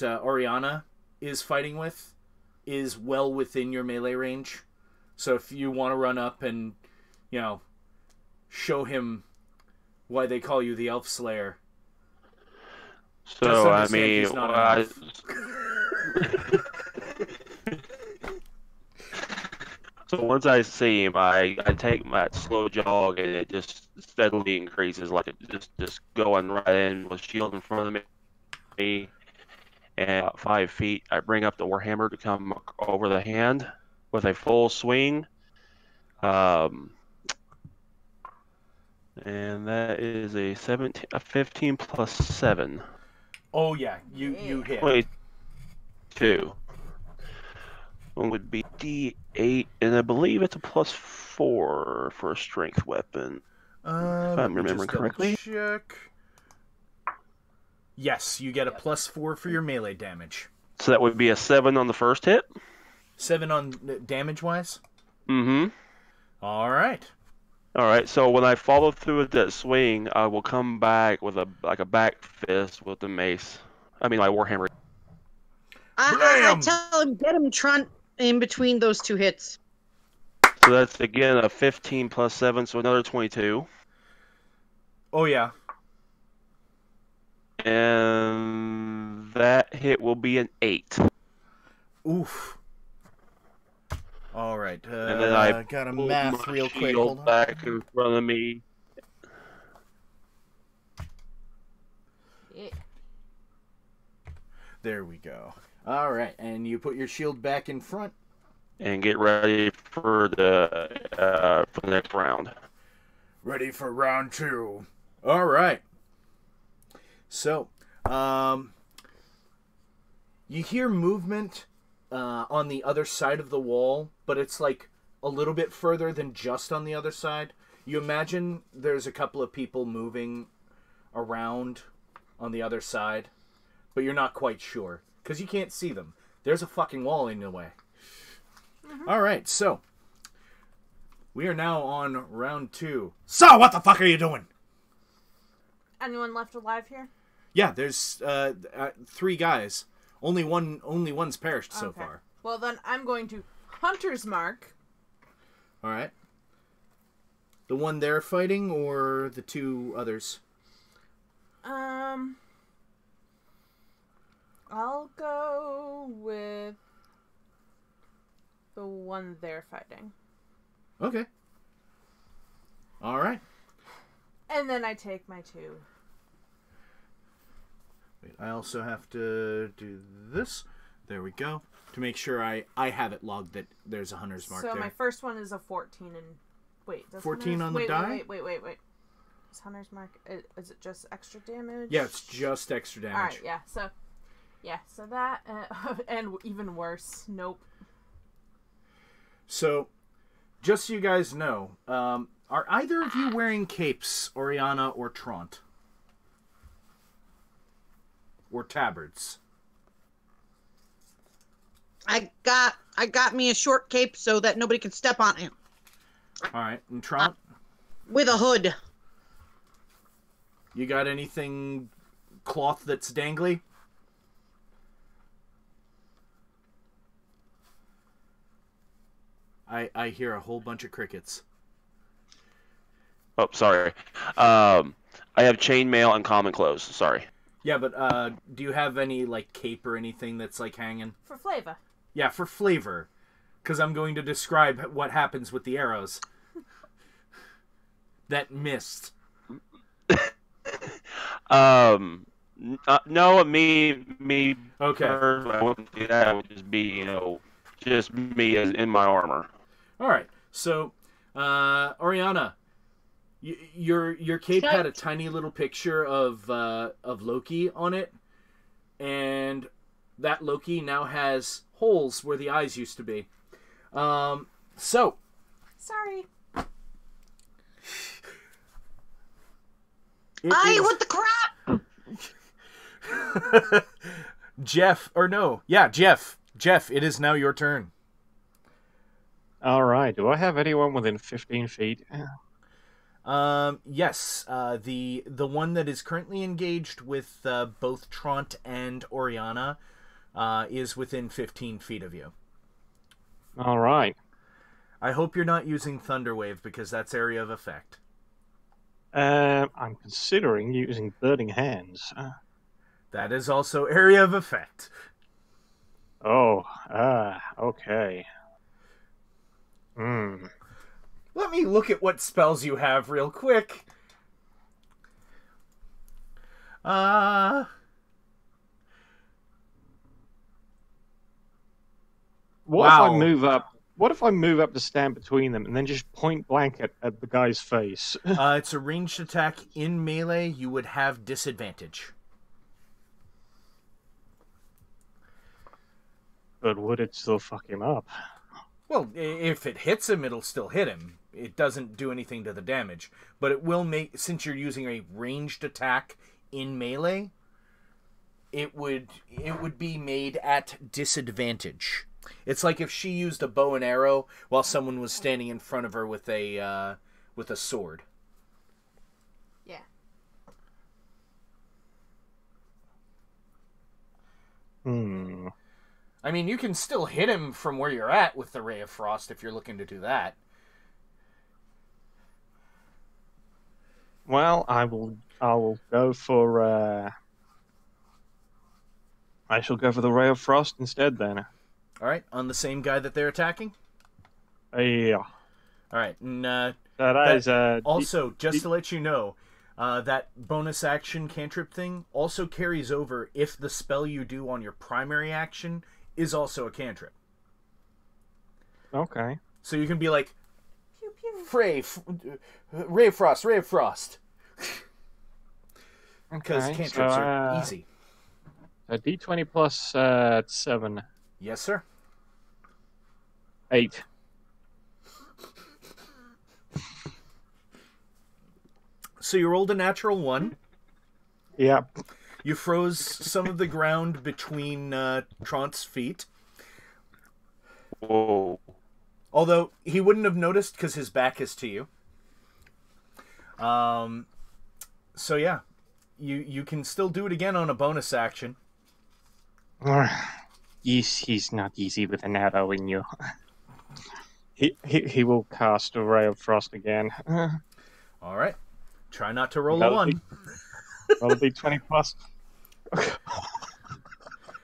Oriana is fighting with is well within your melee range. So if you want to run up and, show him why they call you the Elf Slayer. Just So, I understand mean, he's not an elf. So once I see him, I take my slow jog, and it just steadily increases, like just going right in with shield in front of me. And about 5 feet, I bring up the warhammer to come over the hand with a full swing. And that is a 15 plus 7. Oh yeah, you hit. 22. One would be D8, and I believe it's a plus 4 for a strength weapon. If I'm remembering correctly. Check. Yes, you get a plus 4 for your melee damage. So that would be a 7 on the first hit. 7 on damage wise. Mm-hmm. All right. All right. So when I follow through with that swing, I will come back with a back fist with the mace. I mean, my warhammer. I tell him, get him Trent in between those 2 hits. So that's again a 15 plus 7, so another 22. Oh yeah. And that hit will be an 8. Oof. All right. And then I got a pull math my real quick. shield Hold on. back in front of me. Yeah. There we go. All right, and you put your shield back in front. And get ready for the next round. Ready for round 2. All right. So, you hear movement on the other side of the wall, but it's like a little bit further than just on the other side. You imagine there's a couple of people moving around on the other side, but you're not quite sure because you can't see them. There's a fucking wall in the way. All right, so we are now on round 2. So, what the fuck are you doing? Anyone left alive here? Yeah, there's 3 guys. Only one's perished so far. Well, then I'm going to Hunter's Mark. All right. The one they're fighting, or the 2 others? I'll go with the one they're fighting. Okay. All right. And then I take my 2. Wait, I also have to do this. There we go. To make sure I have it logged that there's a hunter's mark so there. my first one is a 14 and... Wait, does 14 on the die? Wait. Is hunter's mark... Is it just extra damage? Yeah, it's just extra damage. Alright, yeah. So that... and even worse. Nope. So, just so you guys know, are either of you wearing capes, Oriana or Trant? Or tabards? I got me a short cape so that nobody can step on it. Alright, and Trant? With a hood. You got anything cloth that's dangly? I hear a whole bunch of crickets. Oh, sorry. I have chainmail and common clothes. Sorry. Yeah, but do you have any like cape or anything that's like hanging? For flavor. Yeah, for flavor. Because I'm going to describe what happens with the arrows. That missed. No, me. Okay. I wouldn't do that. It would just be, just me in my armor. All right. So, Oriana, your cape had a tiny little picture of Loki on it, and that Loki now has holes where the eyes used to be. So. Sorry. What the crap? Jeff, it is now your turn. All right. Do I have anyone within 15 feet? Yes. The one that is currently engaged with both Trant and Oriana is within 15 feet of you. All right. I hope you're not using Thunderwave because that's area of effect. I'm considering using Burning Hands. That is also area of effect. Okay. Let me look at what spells you have real quick. What if I move up? What if I move up to stand between them and then just point blank at the guy's face? It's a ranged attack in melee. You would have disadvantage. But would it still fuck him up? Well, if it hits him, it'll still hit him. It doesn't do anything to the damage. But it will make, since you're using a ranged attack in melee, it would be made at disadvantage. It's like if she used a bow and arrow while someone was standing in front of her with a sword. Yeah. I mean, you can still hit him from where you're at with the Ray of Frost if you're looking to do that. Well, I will go for I shall go for the Ray of Frost instead then. All right, on the same guy that they're attacking? Yeah. All right, and also, just to let you know, that bonus action cantrip thing also carries over if the spell you do on your primary action is also a cantrip. Okay. So you can be like, Pew, pew. Ray of Frost, Ray of Frost. Because Okay, cantrips are easy. A D20 plus 7. Yes, sir. 8. So you rolled a natural 1. Yep. You froze some of the ground between Tront's feet. Whoa. Although he wouldn't have noticed because his back is to you. So yeah, you can still do it again on a bonus action. He's not easy with an arrow in you. He will cast a Ray of Frost again. All right, try not to roll a 1. That'll be 20 plus.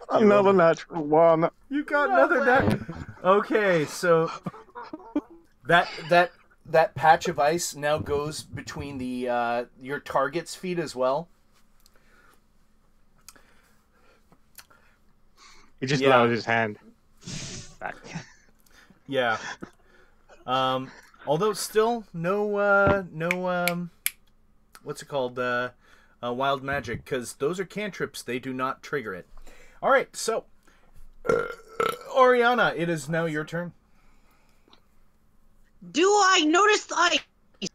Another natural 1. You got another nat. Okay, so that patch of ice now goes between the your target's feet as well. He just lowered his hand. Back. Yeah. Although still no what's it called? Wild magic, because those are cantrips. They do not trigger it. All right, so Oriana, it is now your turn. Do I notice the ice?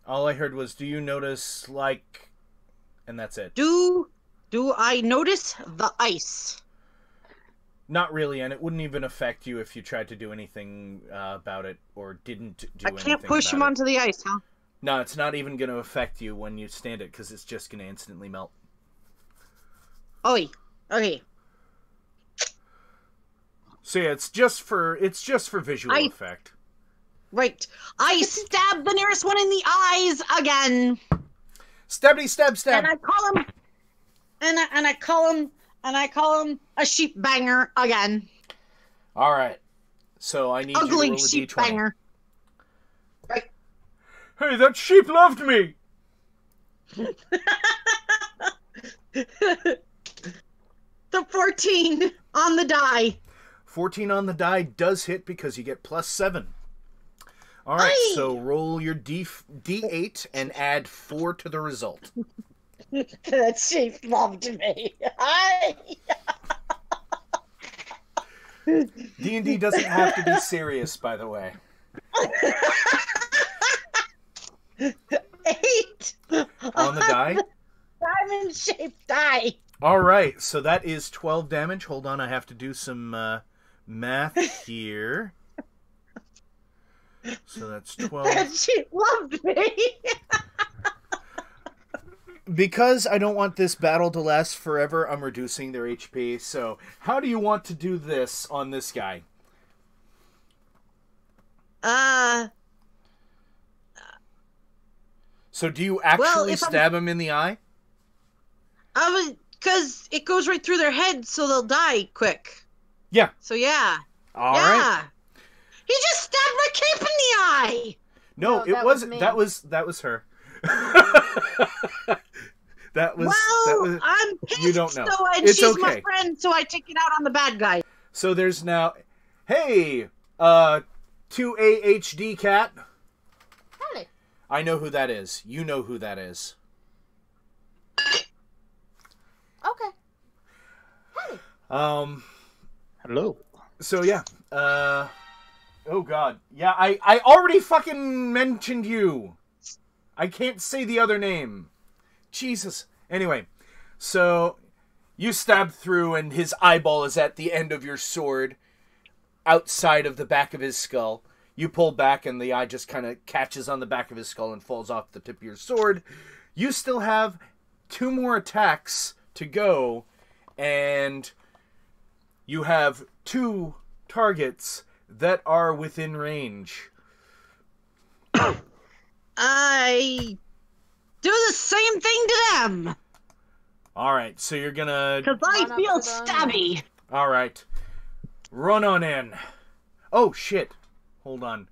All I heard was, "Do you notice like?" And that's it. Do I notice the ice? Not really, and it wouldn't even affect you if you tried to do anything about it or didn't do anything. I can't push him onto the ice, huh? No, it's not even going to affect you when you stand it, because it's just going to instantly melt. Oh, okay. So yeah, it's just for visual effect. Right. I stab the nearest one in the eyes again. Stabby stab stab. And I call him and I call him a sheep banger again. All right. So I need you to roll a sheep d20. banger. Right. Hey, that sheep loved me. The 14 on the die. 14 on the die does hit because you get +7. All right, so roll your D8 and add 4 to the result. That sheep loved me. D&D doesn't have to be serious, by the way. 8 on the die. Diamond-shaped die. All right, so that is 12 damage. Hold on, I have to do some math here. So that's 12. That sheep loved me. Because I don't want this battle to last forever, I'm reducing their HP. So how do you want to do this on this guy? So do you actually stab him in the eye? Because it goes right through their head, so they'll die quick. Yeah. So yeah. All right. He just stabbed my cape in the eye. No, it wasn't. That was her. That was. Well, that was. I'm pissed. You don't know. And It's she's okay. my friend, so I take it out on the bad guy. So there's now. Hey, 2AHD cat. Howdy. I know who that is. You know who that is. Okay. Howdy. Hello. So yeah. Oh god. Yeah, I already fucking mentioned you. I can't say the other name. Jesus. Anyway, so you stab through and his eyeball is at the end of your sword, outside of the back of his skull. You pull back and the eye just kind of catches on the back of his skull and falls off the tip of your sword. You still have 2 more attacks to go, and you have 2 targets that are within range. I do the same thing to them. Alright, so you're gonna... Because I Run up feel to them. stabby. Alright. Run on in. Oh, shit. Hold on.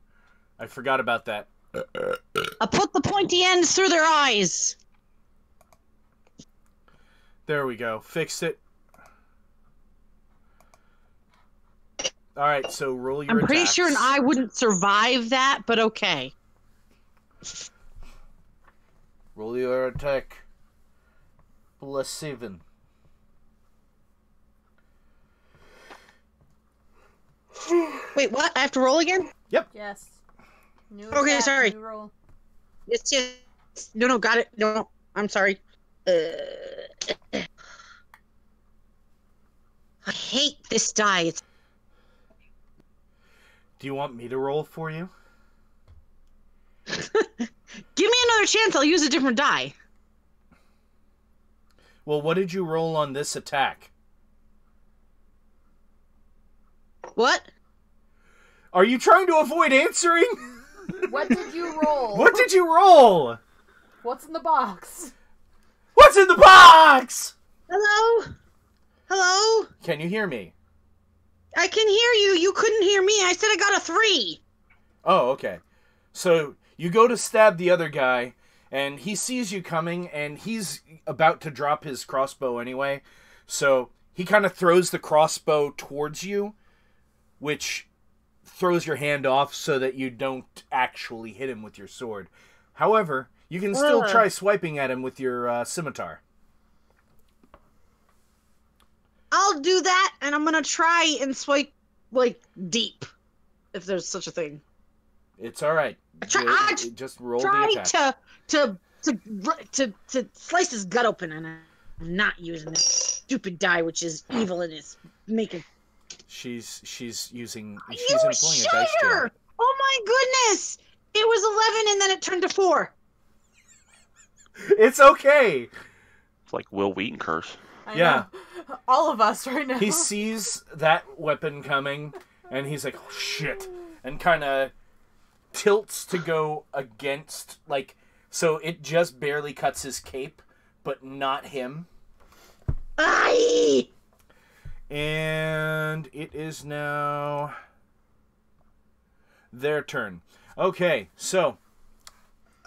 I forgot about that. I put the pointy ends through their eyes. There we go. Fixed it. Alright, so roll your I'm pretty attacks. sure an eye wouldn't survive that, but okay. Roll your attack. +7. Wait, what? I have to roll again? Yes. New Okay, attack, sorry. New roll. Yes. No, got it. No, I'm sorry. I hate this die. It's... Do you want me to roll for you? Give me another chance. I'll use a different die. Well, what did you roll on this attack? What? Are you trying to avoid answering? What did you roll? What did you roll? What's in the box? What's in the box? Hello? Hello? Can you hear me? I can hear you. You couldn't hear me. I said I got a 3. Oh, okay. So you go to stab the other guy, and he sees you coming, and he's about to drop his crossbow anyway. So he kind of throws the crossbow towards you, which throws your hand off so that you don't actually hit him with your sword. However, you can still try swiping at him with your scimitar. I'll do that, and I'm gonna try and swipe, like, deep. If there's such a thing. It's all right. I Just roll the Try attack. to slice his gut open, and I'm not using this stupid die, which is evil and is making... She's employing a You dice jail. shitter! Oh my goodness! It was 11 and then it turned to 4. It's okay. It's like Will Wheaton curse. I Yeah. know. All of us right now. He sees that weapon coming, and he's like, oh, shit, and kind of tilts to go against, like, so it just barely cuts his cape, but not him. Aye! And it is now their turn. Okay, so...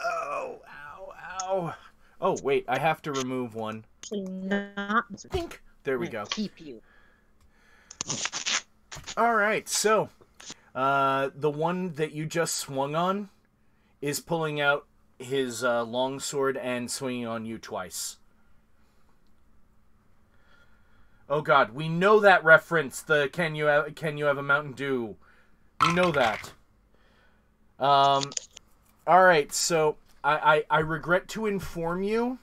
Oh, ow, ow. Oh, wait, I have to remove one. Not Think. There we go. keep you. Alright, so... the one that you just swung on is pulling out his longsword and swinging on you twice. Oh god, we know that reference, the can you have a Mountain Dew? We know that. Alright, so I regret to inform you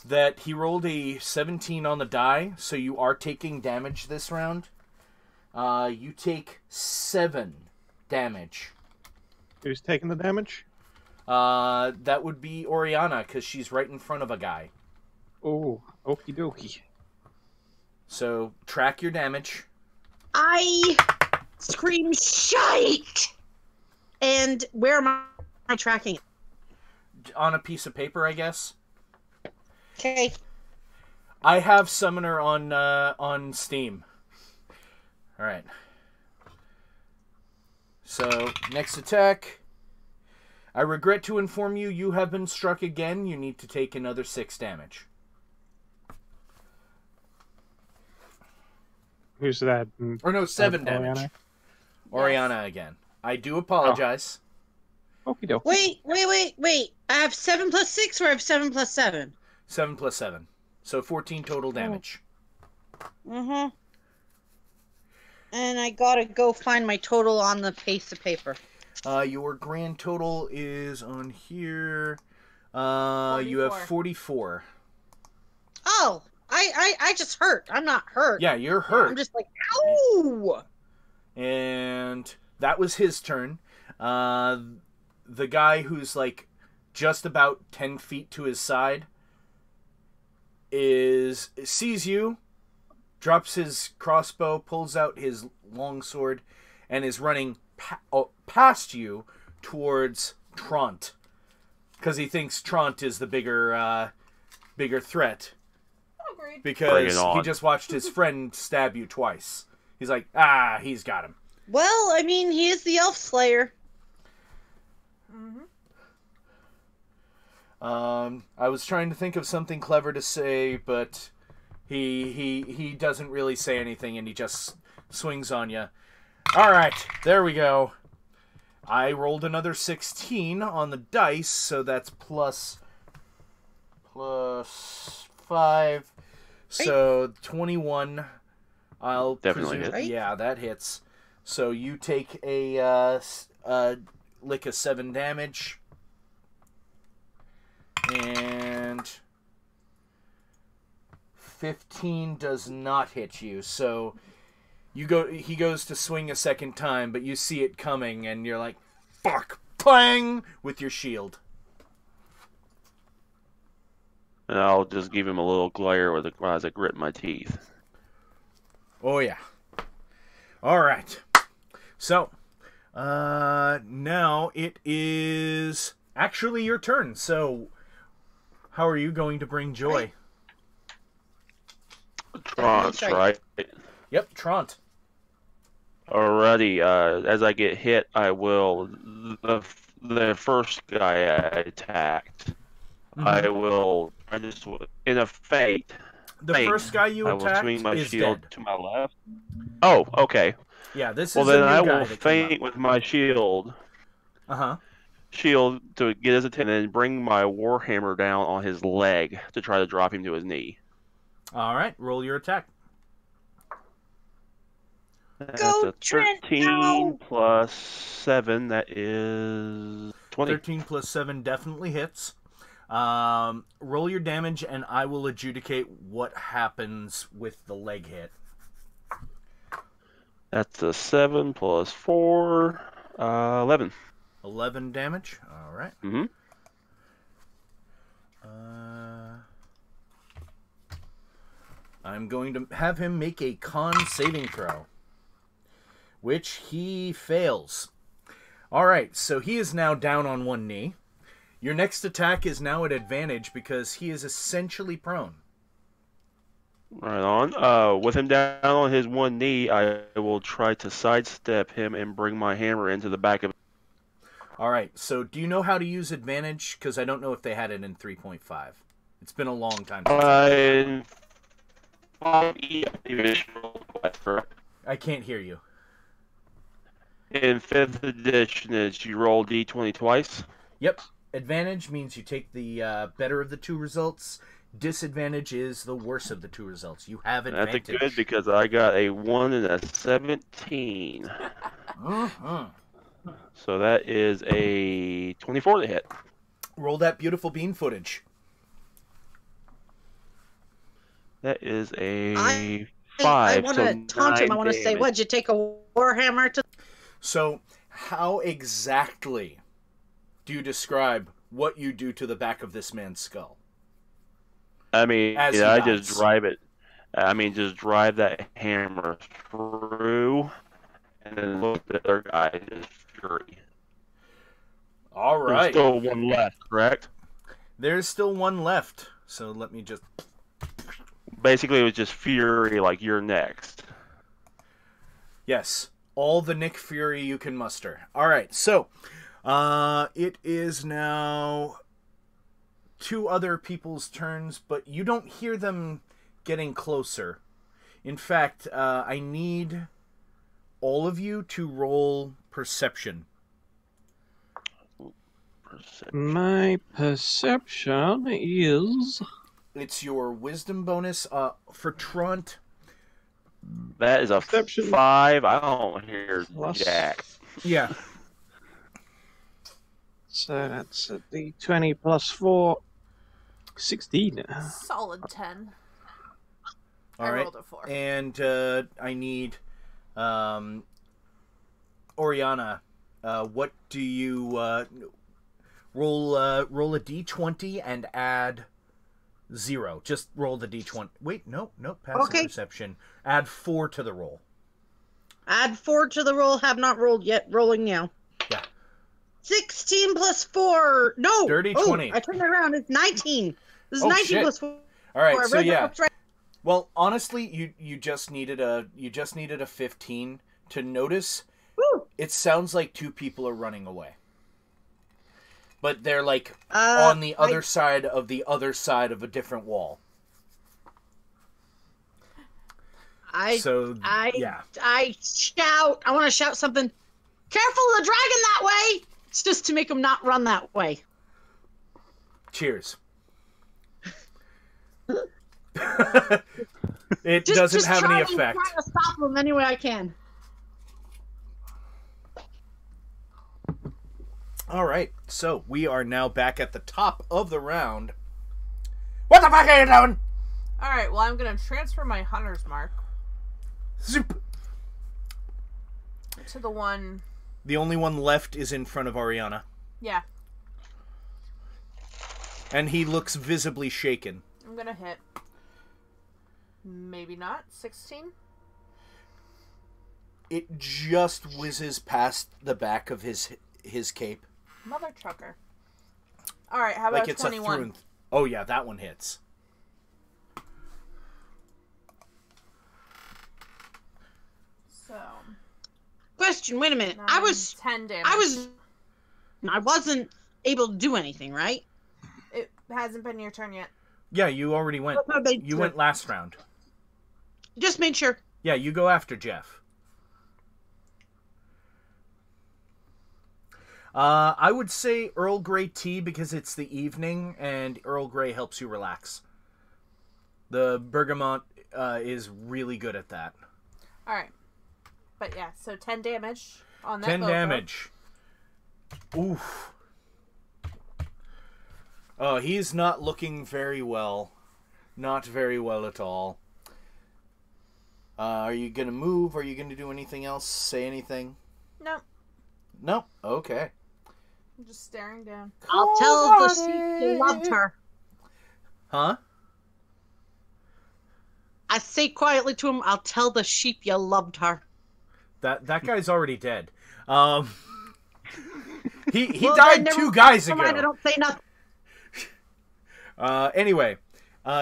that he rolled a 17 on the die, so you are taking damage this round. You take 7 damage. Who's taking the damage? That would be Oriana, because she's right in front of a guy. Oh, okie dokie. So, track your damage. I scream shite! And where am I tracking it? On a piece of paper, I guess. Okay. I have Summoner on Steam. Alright. So, next attack. I regret to inform you, you have been struck again. You need to take another 6 damage. Who's that? Or no, 7 damage. Oriana? Oriana again. I do apologize. Okie dokie. Wait. I have 7 plus 6 or I have 7 plus 7? 7 plus 7. So 14 total damage. Mm-hmm. And I gotta go find my total on the piece of paper. Your grand total is on here. You have 44. Oh, I just hurt. I'm not hurt. Yeah, you're hurt. I'm just like, ow! And that was his turn. The guy who's like just about 10 feet to his side sees you, drops his crossbow, pulls out his longsword, and is running past you towards Trant, because he thinks Trant is the bigger threat. Agreed. Because he just watched his friend stab you twice. He's like, he's got him. Well, I mean, he is the elf slayer. Mm-hmm. I was trying to think of something clever to say, but he doesn't really say anything, and he just swings on you. All right, there we go. I rolled another 16 on the dice, so that's plus 5, so 21. I'll Definitely presume, hit. yeah, that hits. So you take a lick of 7 damage, and 15 does not hit you. So he goes to swing a second time, but you see it coming, and you're like, fuck, plang, with your shield. And I'll just give him a little glare as I grit my teeth. Oh, yeah. All right. So, now it is actually your turn. So, how are you going to bring joy? Trance, right? Yep, Trant. Alrighty, as I get hit, I will... The first guy I attacked, I will... In a fate... The first guy you I will attacked swing my is shield dead. to my left. Oh, okay. Yeah, this Well, is then a new I guy will that came feint with my shield. up. Shield to get his attention and bring my warhammer down on his leg to try to drop him to his knee. All right, roll your attack. That's Go, a Trent, 13 no! plus 7, that is 20. 13 plus 7 definitely hits. Roll your damage, and I will adjudicate what happens with the leg hit. That's a 7 plus 4, 11. 11 damage. All right. Mm-hmm. I'm going to have him make a con saving throw, which he fails. All right, so he is now down on one knee. Your next attack is now at advantage because he is essentially prone. Right on. With him down on his one knee, I will try to sidestep him and bring my hammer into the back of. All right, so do you know how to use advantage? Because I don't know if they had it in 3.5. It's been a long time since. I can't hear you. In 5th edition, you roll d20 twice. Yep. Advantage means you take the better of the two results. Disadvantage is the worse of the two results. You have advantage. That's a good because I got a 1 and a 17. So that is a 24 to hit. Roll that beautiful bean footage. That is a 5. I want to so taunt him. I want to say, damage. what'd you take a warhammer to? So, how exactly do you describe what you do to the back of this man's skull? I mean, As he I dies. just drive it. I mean, just drive that hammer through, and then look at the other guy just fury. All There's right. still one left, correct? There's still one left. So let me just... Basically, it was just fury, like you're next. Yes. All the Nick Fury you can muster. All right. So, It is now 2 other people's turns, but you don't hear them getting closer. In fact, I need all of you to roll perception. My perception is... It's your wisdom bonus. For Trunt, That is a Perception. 5. I don't hear Plus- jack. yeah. So that's a D20 plus 4. 16. Solid 10. All I right. rolled a 4. And I need Oriana. What do you roll? Roll a d20 and add 0. Just roll the d20. Wait, no, passive Okay. perception. Add 4 to the roll. Add 4 to the roll. Have not rolled yet. Rolling now. Yeah. 16 plus 4. No. Dirty Oh, 20. I turned it around. It's 19. This is Oh, 19 shit. plus 4. All right. I So read the yeah. books right. Well, honestly, you just needed a 15 to notice. Woo. It sounds like 2 people are running away, but they're like on the other side of a different wall. I shout. I want to shout something. Careful of the dragon that way. It's just to make them not run that way. Cheers. It doesn't have any effect. Try to stop them any way I can. All right, so we are now back at the top of the round. What the fuck are you doing? Alright, well, I'm going to transfer my hunter's mark Zoop. to the one... The only one left is in front of Ariana, Yeah, and he looks visibly shaken. I'm going to hit. Maybe not. 16? It just whizzes past the back of his cape. Mother trucker. Alright, how about Like it's 21? a through and... Oh yeah, that one hits. So... Question. Wait a minute. I 10 damage. I wasn't able to do anything, right? It hasn't been your turn yet. Yeah, you already went. You went last round. Just made sure. Yeah, you go after Jeff. I would say Earl Grey tea because it's the evening and Earl Grey helps you relax. The bergamot is really good at that. Alright. But yeah, so 10 damage on that 10 bow throw. damage. Oof. Oh, he's not looking very well. Not very well at all. Are you going to move? Are you going to do anything else? Say anything? Nope. No? Okay. I'm just staring down. I'll tell the sheep you loved her. Huh? I say quietly to him, I'll tell the sheep you loved her. That guy's already dead. He Well, died then 2 guys never mind, I ago. don't say nothing. Anyway,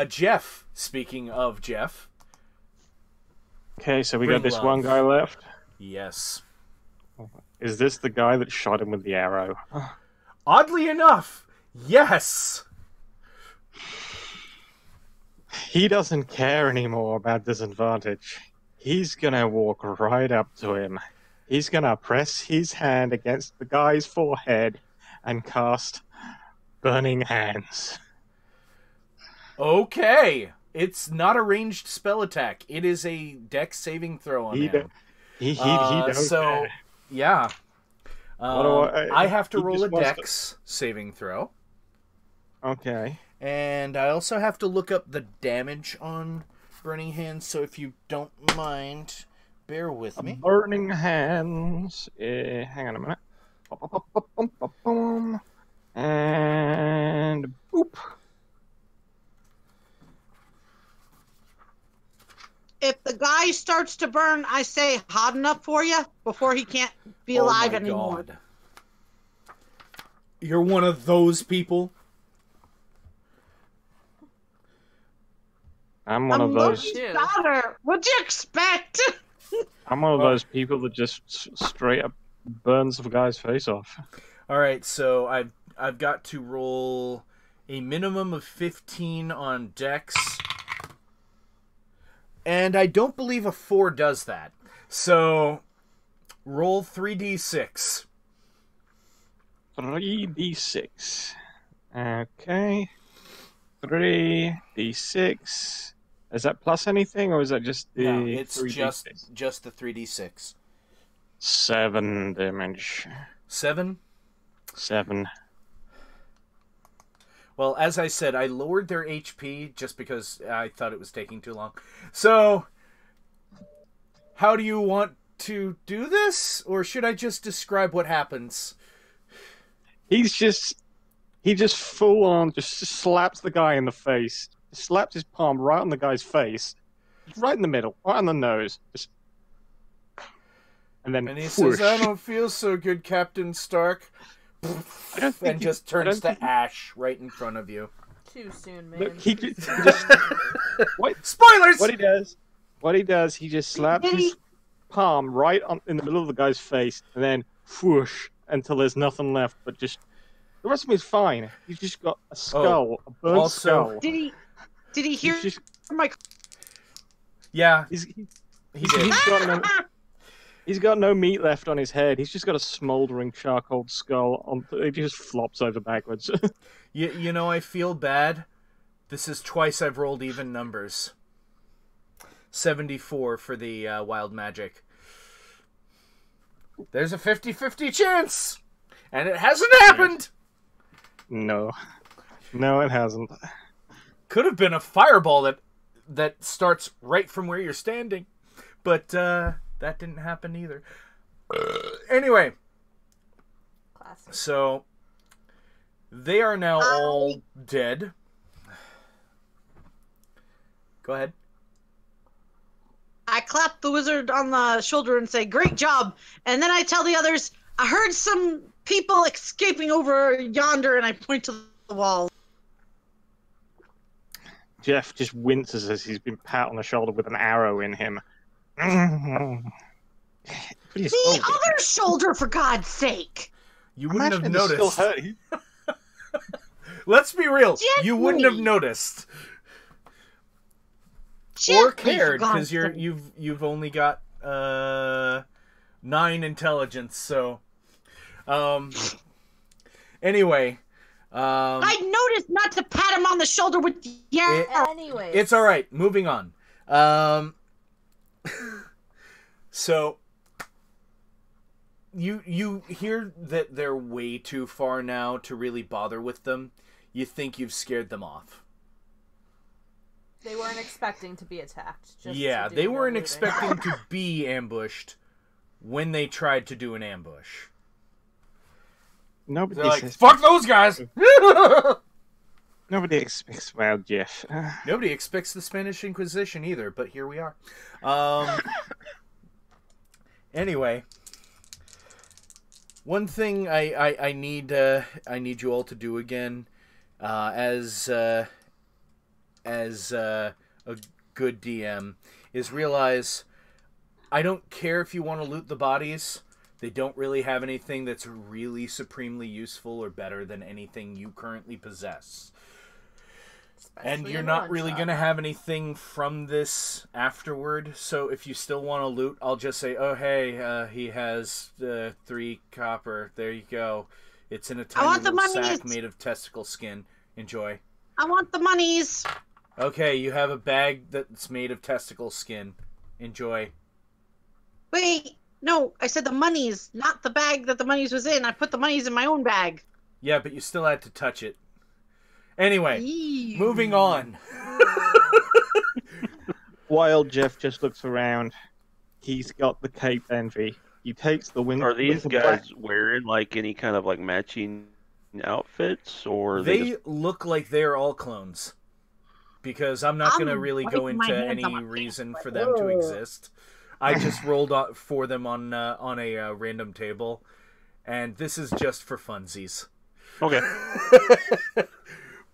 Jeff, speaking of Jeff. Okay, so we Bring got this love. one guy left. Yes. Is this the guy that shot him with the arrow? Oddly enough, yes. He doesn't care anymore about disadvantage. He's gonna walk right up to him. He's gonna press his hand against the guy's forehead and cast Burning Hands. Okay. It's not a ranged spell attack. It is a dex saving throw on him. He don't So, care. yeah. What do I have to he roll just a wants to- dex saving throw. Okay. And I also have to look up the damage on Burning Hands, so if you don't mind, bear with me. Burning Hands. Hang on a minute. Boom. And boop. If the guy starts to burn, I say hot enough for you before he can't be alive my anymore. God. You're one of those people? I'm one of those. Too. Daughter, what'd you expect? I'm one of those people that just straight up burns the guy's face off. All right, so I've got to roll a minimum of 15 on Dex, and I don't believe a 4 does that. So roll 3d6. 3d6. Okay. 3d6. Is that plus anything, or is that just the No, it's 3d6? just the 3d6. 7 damage. 7? 7. Well, as I said, I lowered their HP just because I thought it was taking too long. So, how do you want to do this? Or should I just describe what happens? He just full on just slaps the guy in the face. Slaps his palm right on the guy's face. Right in the middle, right on the nose. And then And he whoosh. says, I don't feel so good, Captain Stark. And just turns to ash right in front of you. Too soon, man. Look, he just Spoilers! What he does, he just slaps his palm right in the middle of the guy's face, and then whoosh until there's nothing left. But just the rest of him is fine. He's just got a skull, a burnt skull. Did he hear my? Yeah, He did. He's got no meat left on his head. He's just got a smoldering charcoal skull. He just flops over backwards. You know, I feel bad. This is twice I've rolled even numbers. 74 for the wild magic. There's a 50-50 chance! And it hasn't happened! No, it hasn't. Could have been a fireball that starts right from where you're standing. But that didn't happen either. Anyway. Classic. So, they are now all dead. Go ahead. I clap the wizard on the shoulder and say, "Great job!" And then I tell the others, "I heard some people escaping over yonder," and I point to the wall. Jeff just winces as he's been pat on the shoulder with an arrow in him. The other shoulder, for God's sake! You wouldn't have Imagine it's still noticed. hurt. Let's be real. Gently. You wouldn't have noticed. Or cared, because you've only got 9 intelligence, so anyway, I noticed not to pat him on the shoulder with the arrow. Anyways. it's all right. Moving on. So you hear that they're way too far now to really bother with them. You think you've scared them off. They weren't expecting to be attacked. Yeah, they weren't expecting to be ambushed when they tried to do an ambush. Nobody They're like, says, fuck those guys! Nobody expects Wild Jeff. Nobody expects the Spanish Inquisition either, but here we are. Anyway, one thing I need you all to do again, as a good DM, is realize I don't care if you want to loot the bodies. They don't really have anything that's really supremely useful or better than anything you currently possess. And you're not really going to have anything from this afterward, so if you still want to loot, I'll just say, oh, hey, he has 3 copper. There you go. It's in a tiny little sack made of testicle skin. Enjoy. I want the monies. Okay, you have a bag that's made of testicle skin. Enjoy. Wait, no, I said the monies, not the bag that the monies was in. I put the monies in my own bag. Yeah, but you still had to touch it. Anyway, Eee. moving on. Wild Jeff just looks around. He's got the cape envy. He takes the wind. Are these winter guys wearing like any kind of like matching outfits, or They look like they're all clones. Because I'm not going to really go wiping my into hands on any my reason pants, for like, them to "Whoa." exist. I just rolled for them on a random table, and this is just for funsies. Okay.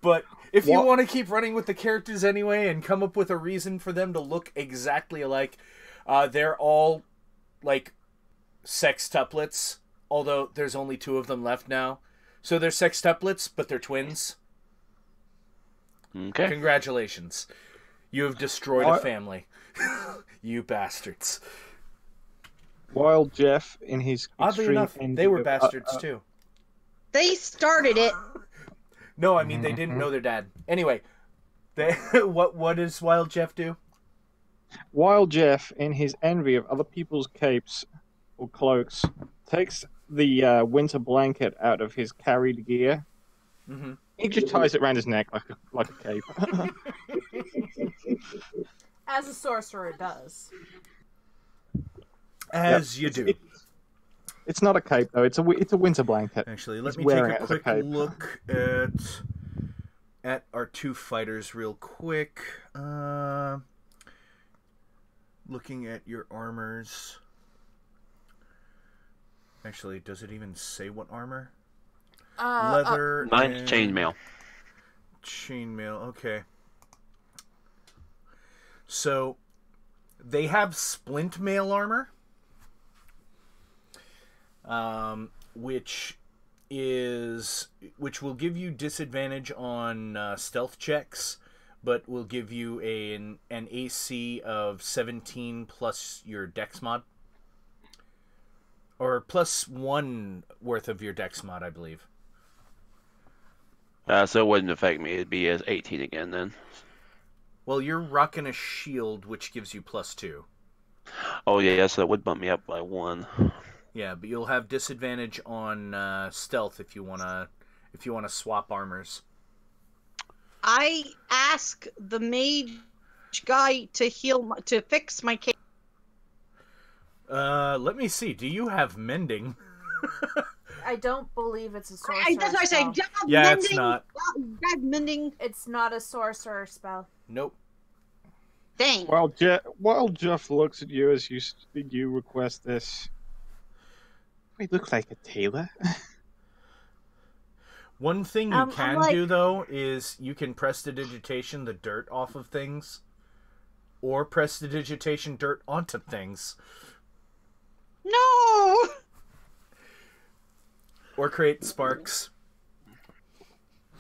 But if you What? want to keep running with the characters anyway and come up with a reason for them to look exactly alike, they're all like sextuplets, although there's only 2 of them left now. So they're sextuplets, but they're twins. Okay. Congratulations. You have destroyed a family. You bastards. Wild Jeff, in his Oddly extreme enough, envy they were of- bastards too. They started it. No, I mean they didn't know their dad. Anyway, what does Wild Jeff do? Wild Jeff, in his envy of other people's capes or cloaks, takes the winter blanket out of his carried gear. Mm-hmm. He just ties it around his neck like a cape. As a sorcerer does. As you do. It's not a cape though. It's a winter blanket. Actually, let He's me wearing take a it as a quick cape. look at our 2 fighters real quick. Looking at your armors. Actually, does it even say what armor? Leather. Mine's and chainmail. Chainmail. Okay. So they have splint mail armor. Which will give you disadvantage on stealth checks, but will give you an AC of 17 plus your dex mod, or plus 1 worth of your dex mod, I believe. So it wouldn't affect me. It'd be as 18 again then. Well, you're rocking a shield, which gives you plus 2. Oh yeah, so that would bump me up by 1. Yeah, but you'll have disadvantage on stealth if you wanna swap armors. I ask the mage guy to to fix my case. Let me see. Do you have mending? I don't believe it's a sorcerer That's what I say. spell. Yeah, it's not. Mending. It's not a sorcerer spell. Nope. Dang. While Jeff looks at you as you request this, we look like a tailor. One thing you can like- do, though, is you can prestidigitation the dirt off of things, or prestidigitation dirt onto things, No. or create sparks.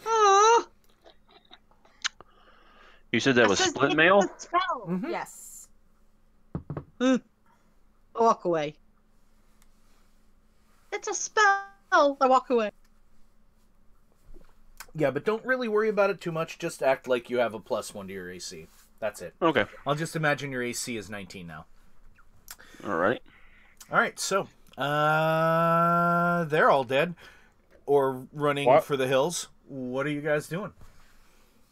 Aw. You said that was It says split it's mail? a spell. Mhm. Yes. Walk away. It's a spell. I walk away. Yeah, but don't really worry about it too much. Just act like you have a plus 1 to your AC. That's it. Okay. I'll just imagine your AC is 19 now. All right. All right, so they're all dead or running What? for the hills. What are you guys doing?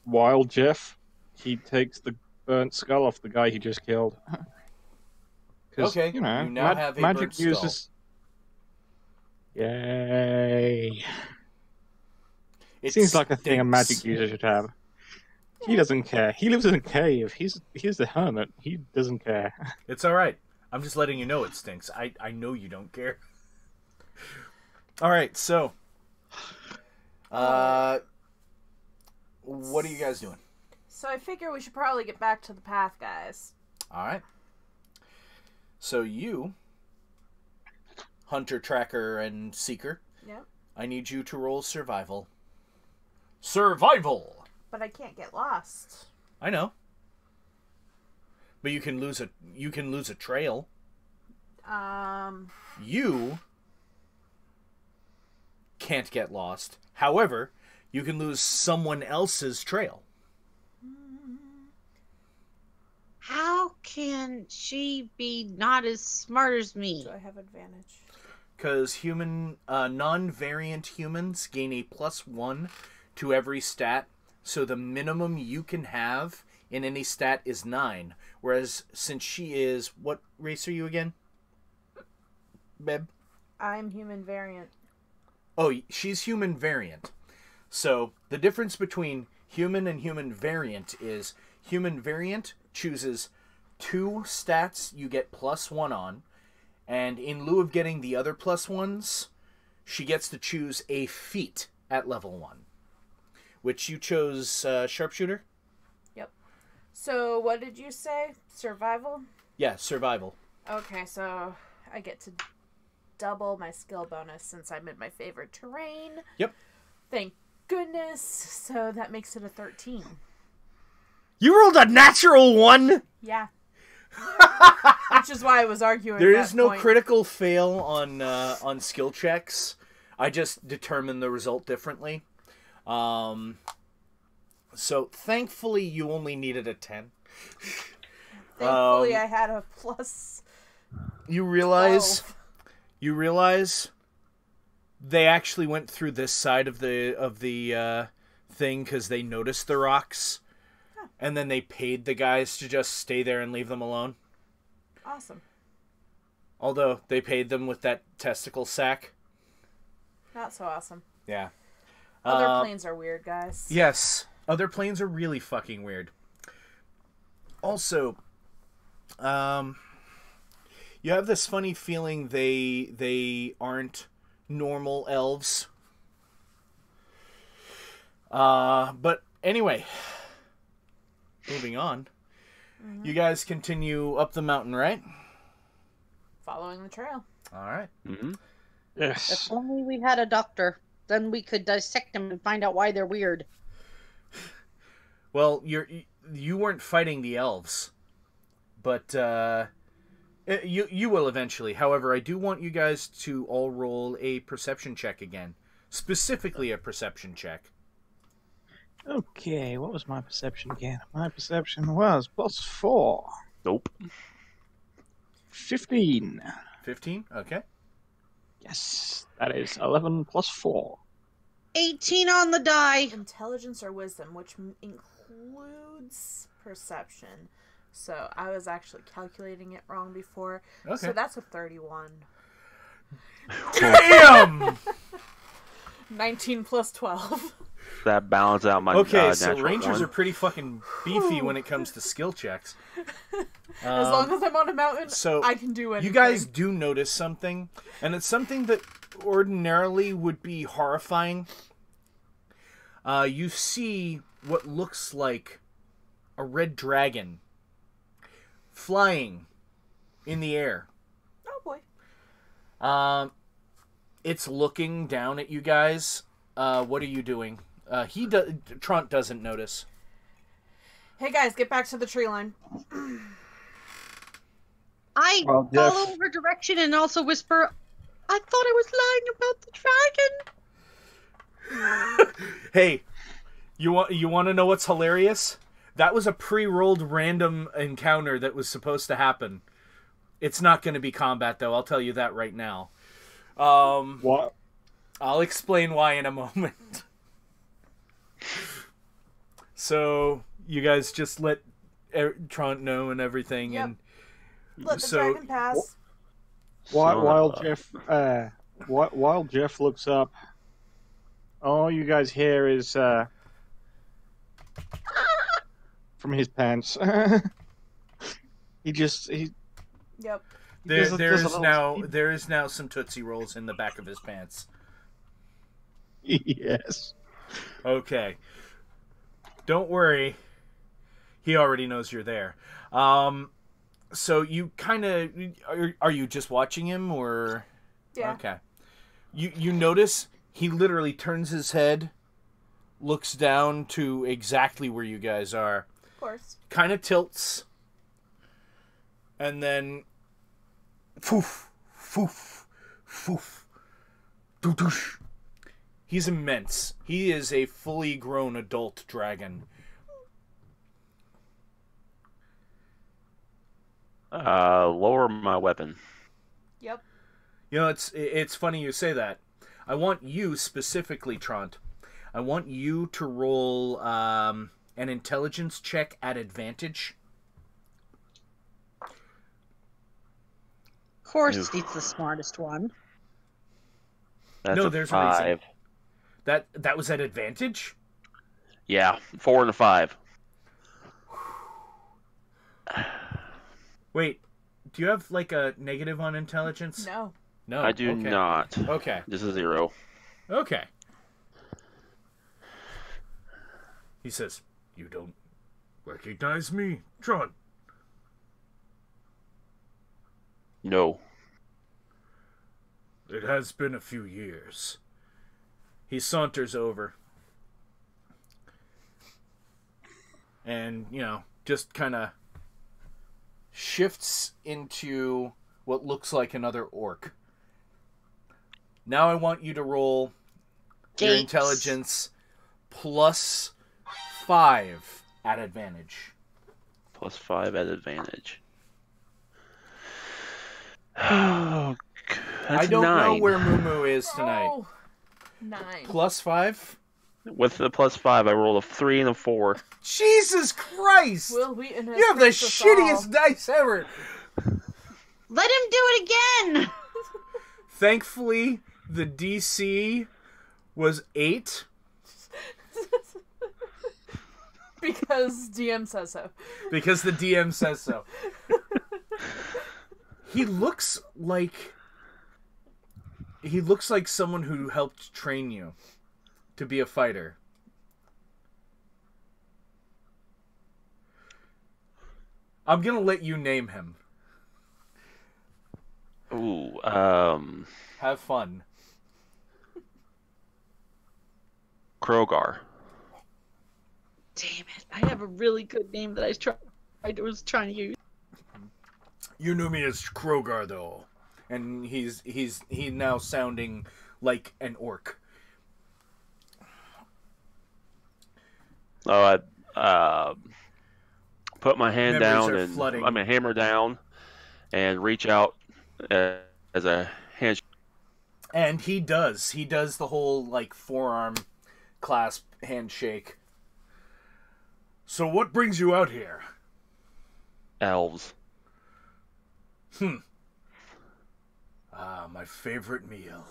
Wild Jeff, he takes the burnt skull off the guy he just killed. 'Cause, Okay, you know, you now have a magic burnt skull. uses. Yay! It Seems like a thing a stinks. magic user should have. He doesn't care. He lives in a cave. He's the hermit. He doesn't care. It's all right. I'm just letting you know it stinks. I know you don't care. All right, so what are you guys doing? So I figure we should probably get back to the path, guys. All right. So you, Hunter, Tracker, and Seeker, Yep. I need you to roll survival. Survival. But I can't get lost. I know. But you can lose a trail. You can't get lost. However, you can lose someone else's trail. How can she be not as smart as me? Do I have advantage? Because non-variant humans gain a +1 to every stat, so the minimum you can have in any stat is 9. Whereas since she is, what race are you again, Beb? I'm human variant. Oh, she's human variant. So the difference between human and human variant is human variant chooses 2 stats you get +1 on, and in lieu of getting the other +1s, she gets to choose a feat at level 1, which you chose sharpshooter. Yep. So what did you say? Survival? Yeah, survival. Okay, so I get to double my skill bonus since I'm in my favorite terrain. Yep. Thank goodness. So that makes it a 13. You rolled a natural 1? Yeah. Which is why I was arguing. There that is no point. critical fail on skill checks. I just determine the result differently. So thankfully you only needed a 10. Thankfully I had a plus. You realize 12. They actually went through this side of the thing because they noticed the rocks, and then they paid the guys to just stay there and leave them alone. Awesome. Although they paid them with that testicle sack. Not so awesome. Yeah. Other planes are weird, guys. Yes, other planes are really fucking weird. Also, you have this funny feeling they aren't normal elves. But anyway, moving on. Mm-hmm. You guys continue up the mountain, right? Following the trail. All right. Mm-hmm. Yes. If only we had a doctor, then we could dissect them and find out why they're weird. Well, you weren't fighting the elves, but you will eventually. However, I do want you guys to all roll a perception check again, specifically a perception check. Okay, what was my perception again? My perception was +4. Nope. 15. 15. Okay. Yes, that is 11 + 4. 18 on the die. Intelligence or wisdom, which includes perception. So I was actually calculating it wrong before. Okay. So that's a 31. Damn. 19 plus 12. That balance out my Okay, so natural rangers 1. are pretty fucking beefy when it comes to skill checks. As long as I'm on a mountain, so I can do anything. You guys do notice something, and it's something that ordinarily would be horrifying. You see what looks like a red dragon flying in the air. Oh boy. It's looking down at you guys. What are you doing? Tront doesn't notice. Hey guys, get back to the tree line. I Well, Jeff- follow her direction and also whisper, I thought I was lying about the dragon. Hey, you want to know what's hilarious? That was a pre-rolled random encounter that was supposed to happen. It's not going to be combat, though. I'll tell you that right now. What? I'll explain why in a moment. So, you guys just let Tront know and everything. Yep. And Let the so, dragon pass. While Jeff looks up, all you guys hear is from his pants. he Yep. there is now some Tootsie Rolls in the back of his pants. Yes. Okay. Don't worry. He already knows you're there. So you kind of... Are you just watching him, or... Yeah. Okay. You notice he literally turns his head, looks down to exactly where you guys are, Of course. kind of tilts, and then... Foof, foof, foof, doo-doosh. He's immense. He is a fully grown adult dragon. Lower my weapon. Yep. You know, it's funny you say that. I want you specifically, Tront. I want you to roll an intelligence check at advantage. Of course, Oof. he's the smartest one. That's No, a there's a reason. 5. That was at advantage? Yeah, 4 and a 5. Wait, do you have like a negative on intelligence? No. No. I do okay. not. Okay. This is 0. Okay. He says, "You don't recognize me, Tront." No. It has been a few years. He saunters over. And, just kind of shifts into what looks like another orc. Now I want you to roll your intelligence plus 5 at advantage. Plus 5 at advantage. Oh, that's I don't 9. know where Mumu is tonight. Oh, 9. Plus 5? With the plus 5, I rolled a 3 and a 4. Jesus Christ! Will Wheaton has You have the cursed us shittiest all. dice ever! Let him do it again! Thankfully, the DC was 8. Because DM says so. Because the DM says so. He looks like someone who helped train you to be a fighter. I'm gonna let you name him. Ooh, Have fun. Krogar. Damn it! I have a really good name that I was trying to use. You knew me as Krogar, though, and he's now sounding like an orc. Oh, I put my hand Memories down are and flooding. I'm a hammer down and reach out as a hand. And he does the whole forearm clasp handshake. So what brings you out here? Elves. Ah, my favorite meal.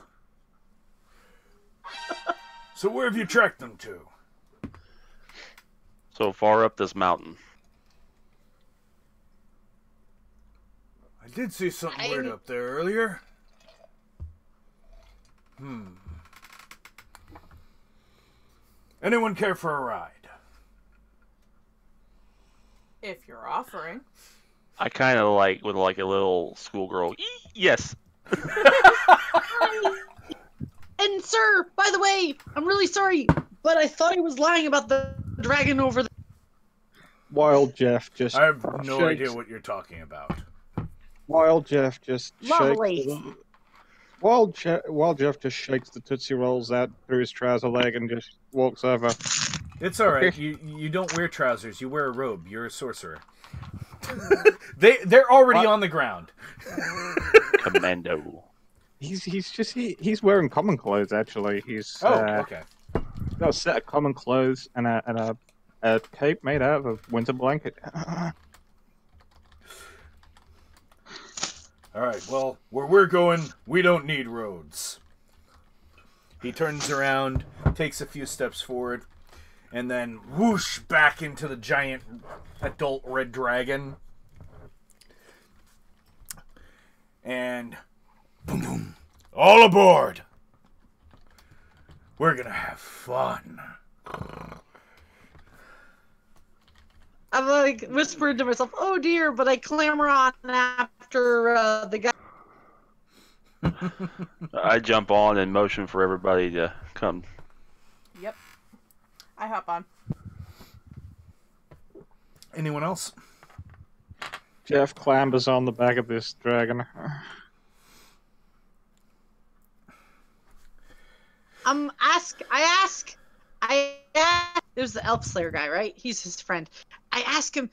So where have you tracked them to? So far up this mountain. I did see something weird up there earlier. Anyone care for a ride? If you're offering. I kind of with a little schoolgirl. Yes. And sir, by the way, I'm really sorry, but I thought he was lying about the dragon over there. Wild Jeff just I have no shakes. idea what you're talking about. Wild Jeff just Lovely. shakes. Wild Jeff just shakes the Tootsie Rolls out through his trouser leg and just walks over. It's alright. You don't wear trousers. You wear a robe. You're a sorcerer. They're already on the ground. Commando. He's wearing common clothes actually. He's Okay. got a set of common clothes and a cape made out of a winter blanket. Alright, well, where we're going, we don't need roads. He turns around, takes a few steps forward, and then whoosh back into the giant adult red dragon. And boom, boom. All aboard! We're gonna have fun. I'm whispered to myself, "Oh dear," but I clamber on after the guy. I jump on and motion for everybody to come. Yep. I hop on. Anyone else? Jeff clambers on the back of this dragon. I ask. There's the elf slayer guy, right? He's his friend. I ask him,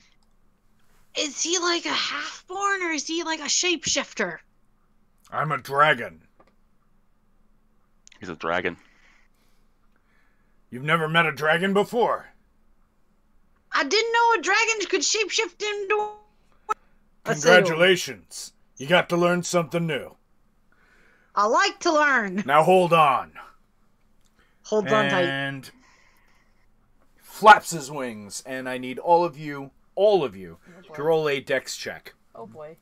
is he like a half-born or is he like a shapeshifter? I'm a dragon. He's a dragon. You've never met a dragon before. I didn't know a dragon could shapeshift into. Congratulations. You got to learn something new. I like to learn. Now hold on. Hold on tight. And flaps his wings, and I need all of you to roll a dex check. Oh boy.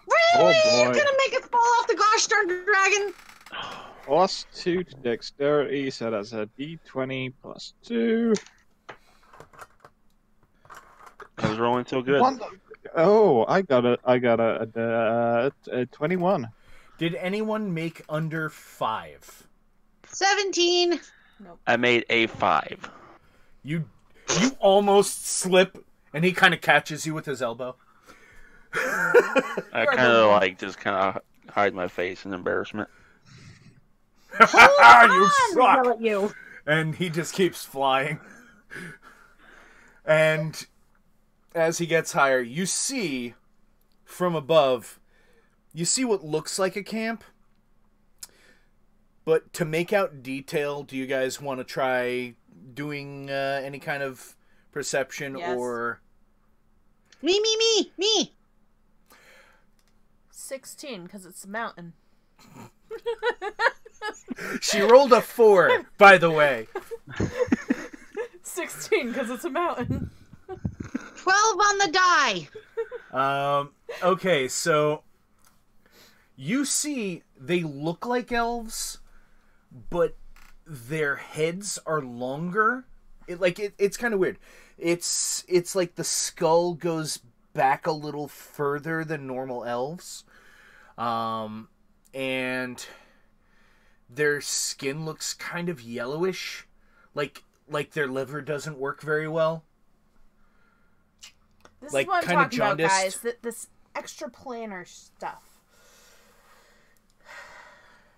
Really? Oh, You're boy. gonna make it fall off the gosh darn dragon? Plus 2 to dexterity, so that's a d20 plus 2. I was rolling so good. Oh, I got a 21. Did anyone make under 5? 17. I made a 5. You almost slip, and he kind of catches you with his elbow. I kind of just hide my face in embarrassment. You suck! Yell at you. And he just keeps flying. And as he gets higher, you see from above, you see what looks like a camp. But to make out detail, do you guys want to try doing any kind of perception or... Me. 16, because it's a mountain. She rolled a 4, by the way. 16, because it's a mountain. 12 on the die. Okay, so you see they look like elves, but their heads are longer. It's kind of weird. It's like the skull goes back a little further than normal elves. And their skin looks kind of yellowish, like their liver doesn't work very well. This Like, is what I'm kinda talking about, jaundiced. guys. This extra planar stuff.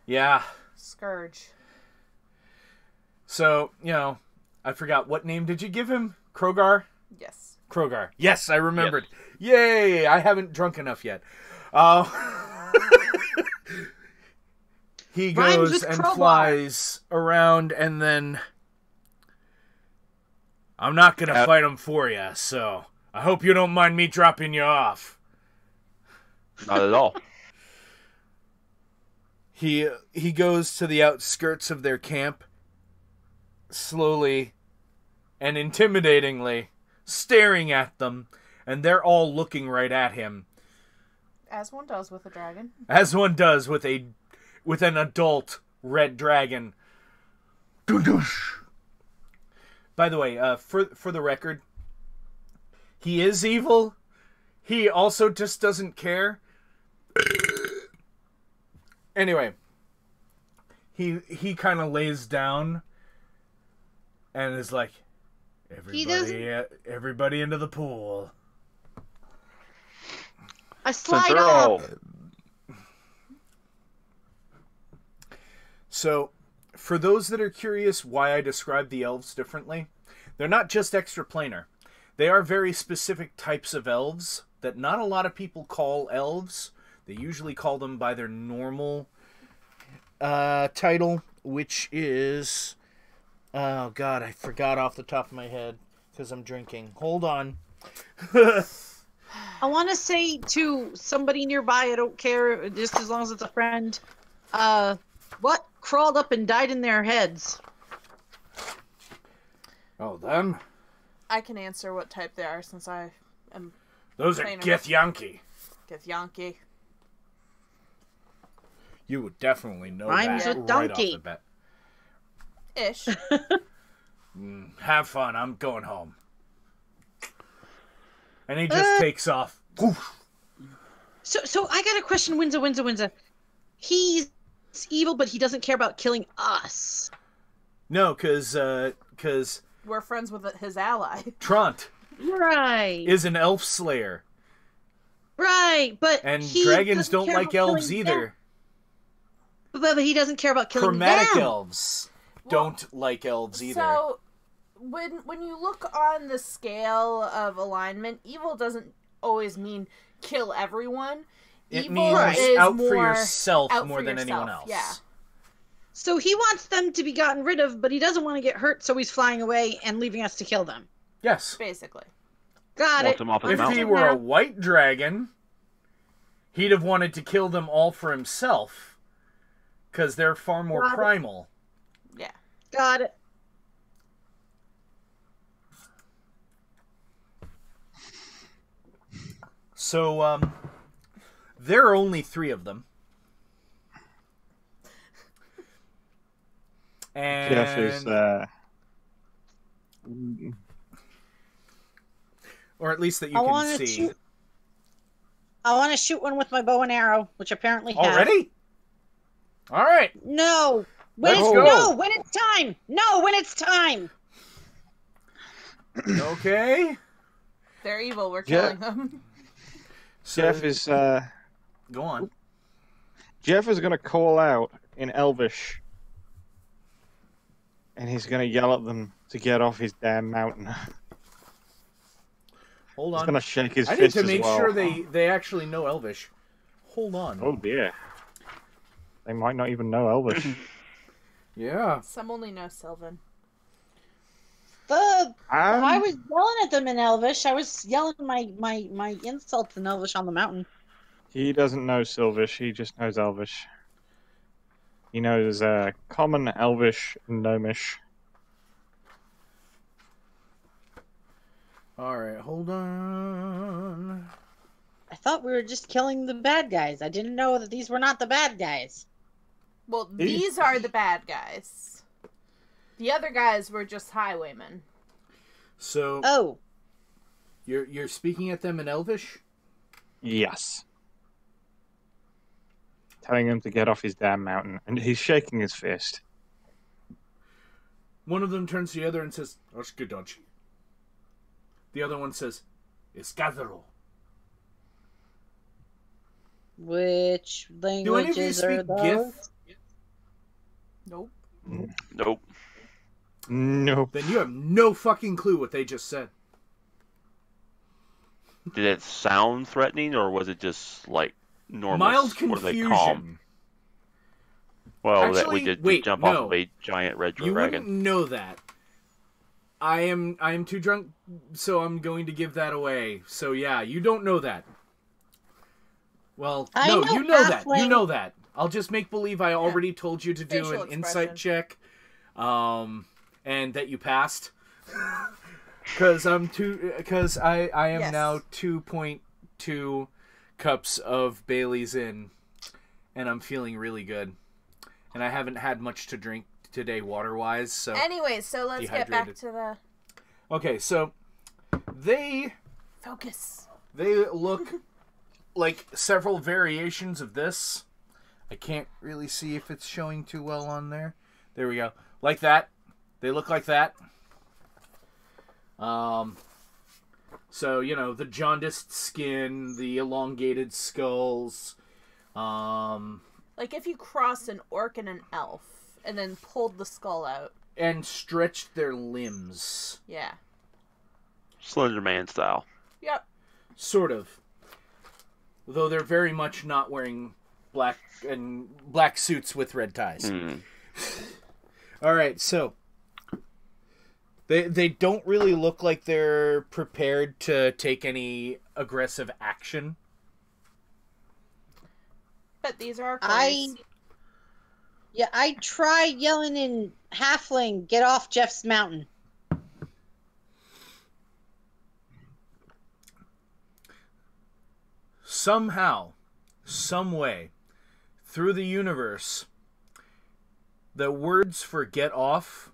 Yeah. Scourge. So, I forgot, what name did you give him? Krogar? Yes. Krogar. Yes, I remembered. Yes. Yay! I haven't drunk enough yet. He Rhymes goes with and crowbar. flies around, and then... I'm not going to fight him for you, so I hope you don't mind me dropping you off. Not at all. He goes to the outskirts of their camp, slowly and intimidatingly, staring at them, and they're all looking right at him. As one does with a dragon. As one does with an adult red dragon. Doosh. By the way, for the record, he is evil. He also just doesn't care. Anyway, he kind of lays down and is like, everybody into the pool. I slide Since they're off. all So, for those that are curious why I describe the elves differently, they're not just extraplanar. They are very specific types of elves that not a lot of people call elves. They usually call them by their normal title, which is... Oh, God, I forgot off the top of my head because I'm drinking. Hold on. I want to say to somebody nearby, I don't care, just as long as it's a friend, what crawled up and died in their heads? Oh, them? I can answer what type they are since I am Those are Trainer. Githyanki. Githyanki. You would definitely know Rhymes that with right off donkey. the bat. Ish. Have fun. I'm going home. And he just takes off. Poof. So I got a question, Winza. He's evil, but he doesn't care about killing us. No, because We're friends with his ally. Trant Right. is an elf slayer. Right, but And he dragons doesn't don't care like about elves killing either. them. But he doesn't care about killing Chromatic them. elves don't like elves either. So, when you look on the scale of alignment, evil doesn't always mean kill everyone. It Evil means is out for more yourself out more for than yourself, anyone else. Yeah. So he wants them to be gotten rid of, but he doesn't want to get hurt, so he's flying away and leaving us to kill them. Yes. Basically. Got wants it. them off his If he mountain. were a white dragon, he'd have wanted to kill them all for himself. Because they're far more Got it. primal. Yeah. Got it. So, there are only 3 of them. And... Jeff is, Or at least that you I can want to see. shoot. I want to shoot one with my bow and arrow, which apparently has. Already? All right. No. Let's go. No, when it's time. No, when it's time. Okay. They're evil. We're killing them. So, Jeff is go on. Jeff is gonna call out in Elvish, and he's gonna yell at them to get off his damn mountain. Hold He's on. gonna shake his I need fist to as make well. sure they actually know Elvish. Hold on. Oh dear. They might not even know Elvish. Yeah. Some only know Sylvan. I was yelling at them in Elvish. I was yelling my insults in Elvish on the mountain. He doesn't know Sylvish, he just knows Elvish. He knows Common, Elvish, and Gnomish. Alright, hold on. I thought we were just killing the bad guys. I didn't know that these were not the bad guys. Well, these are the bad guys. The other guys were just highwaymen. So, Oh. you're speaking at them in Elvish? Yes. Telling him to get off his damn mountain, and he's shaking his fist. One of them turns to the other and says, Oshkidochi. The other one says, Escadero. Which Do any of you languages are speak those? Gith? Nope. Nope. Nope. Then you have no fucking clue what they just said. Did it sound threatening, or was it just like normal? Mild What do they call 'em? confusion. Well, that Actually, we did wait, jump no. off of a giant red You dragon. wouldn't know that. I am too drunk, so I'm going to give that away. So yeah, you don't know that. Well, I no, know you know that. You halfling. know that. I'll just make believe I already told you to do Facial an insight expression. check, and that you passed. Because I am Yes. now 2.2 cups of Bailey's in, and I'm feeling really good. And I haven't had much to drink today water-wise, so... Anyways, so let's get back Dehydrated. to the Okay, so they focus. look like several variations of this. I can't really see if it's showing too well on there. There we go. Like that. They look like that. So, you know, the jaundiced skin, the elongated skulls. Like if you crossed an orc and an elf and then pulled the skull out. And stretched their limbs. Yeah. Slender Man style. Yep. Sort of. Though they're very much not wearing black suits with red ties. Mm. All right, so they don't really look like they're prepared to take any aggressive action. But these are our I try yelling in halfling, get off Jeff's mountain. Somehow, some way, through the universe, the words for get off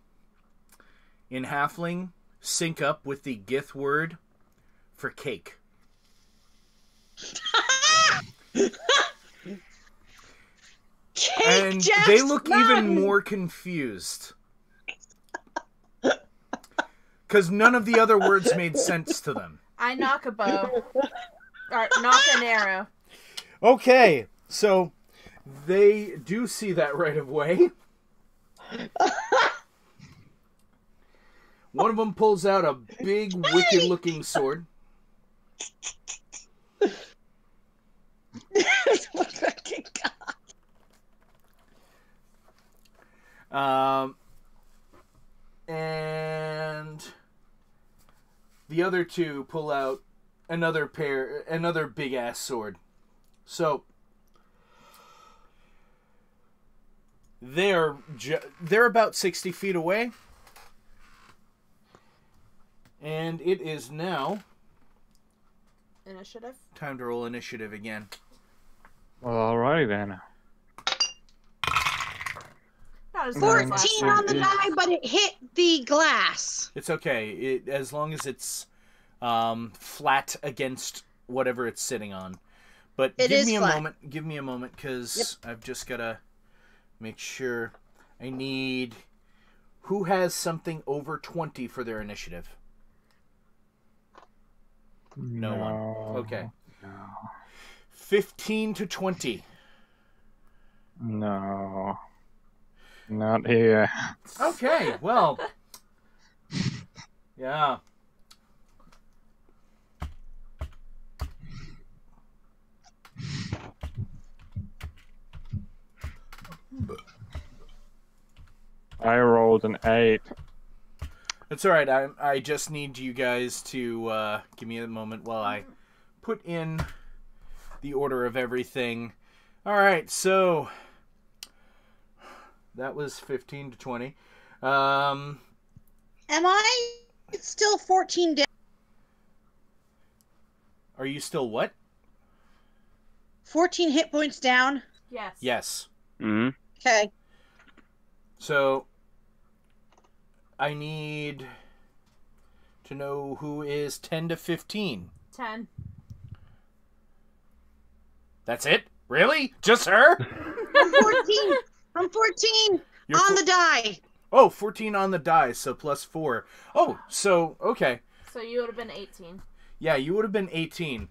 in halfling sync up with the Gith word for cake. And Jeff's they look even mountain! more confused. Because none of the other words made sense to them. I knock a bow. Or knock an arrow. Okay, so they do see that right of way. One of them pulls out a big, wicked-looking sword. And the other two pull out another big ass sword. So they're about 60 feet away, and it is now Initiative. time to roll initiative again. Well, alrighty then. Not as good as 14 last on time. the die, but it hit the glass. It's okay, as long as it's flat against whatever it's sitting on. But It give is me a flat. moment. Give me a moment, because I've just gotta make sure. I need... Who has something over 20 for their initiative? No one. Okay. No. 15 to 20. No. Not here. Okay, well... Yeah. I rolled an 8. That's alright, I just need you guys to give me a moment while I put in the order of everything. Alright, so... That was 15 to 20. Am I still 14 down? Are you still what? 14 hit points down? Yes. Yes. Mm-hmm. Okay. So, I need to know who is 10 to 15. 10. That's it? Really? Just her? I'm 14. I'm 14 You're on the die. Oh, 14 on the die, so plus 4. Oh, so, okay. So you would have been 18. Yeah, you would have been 18.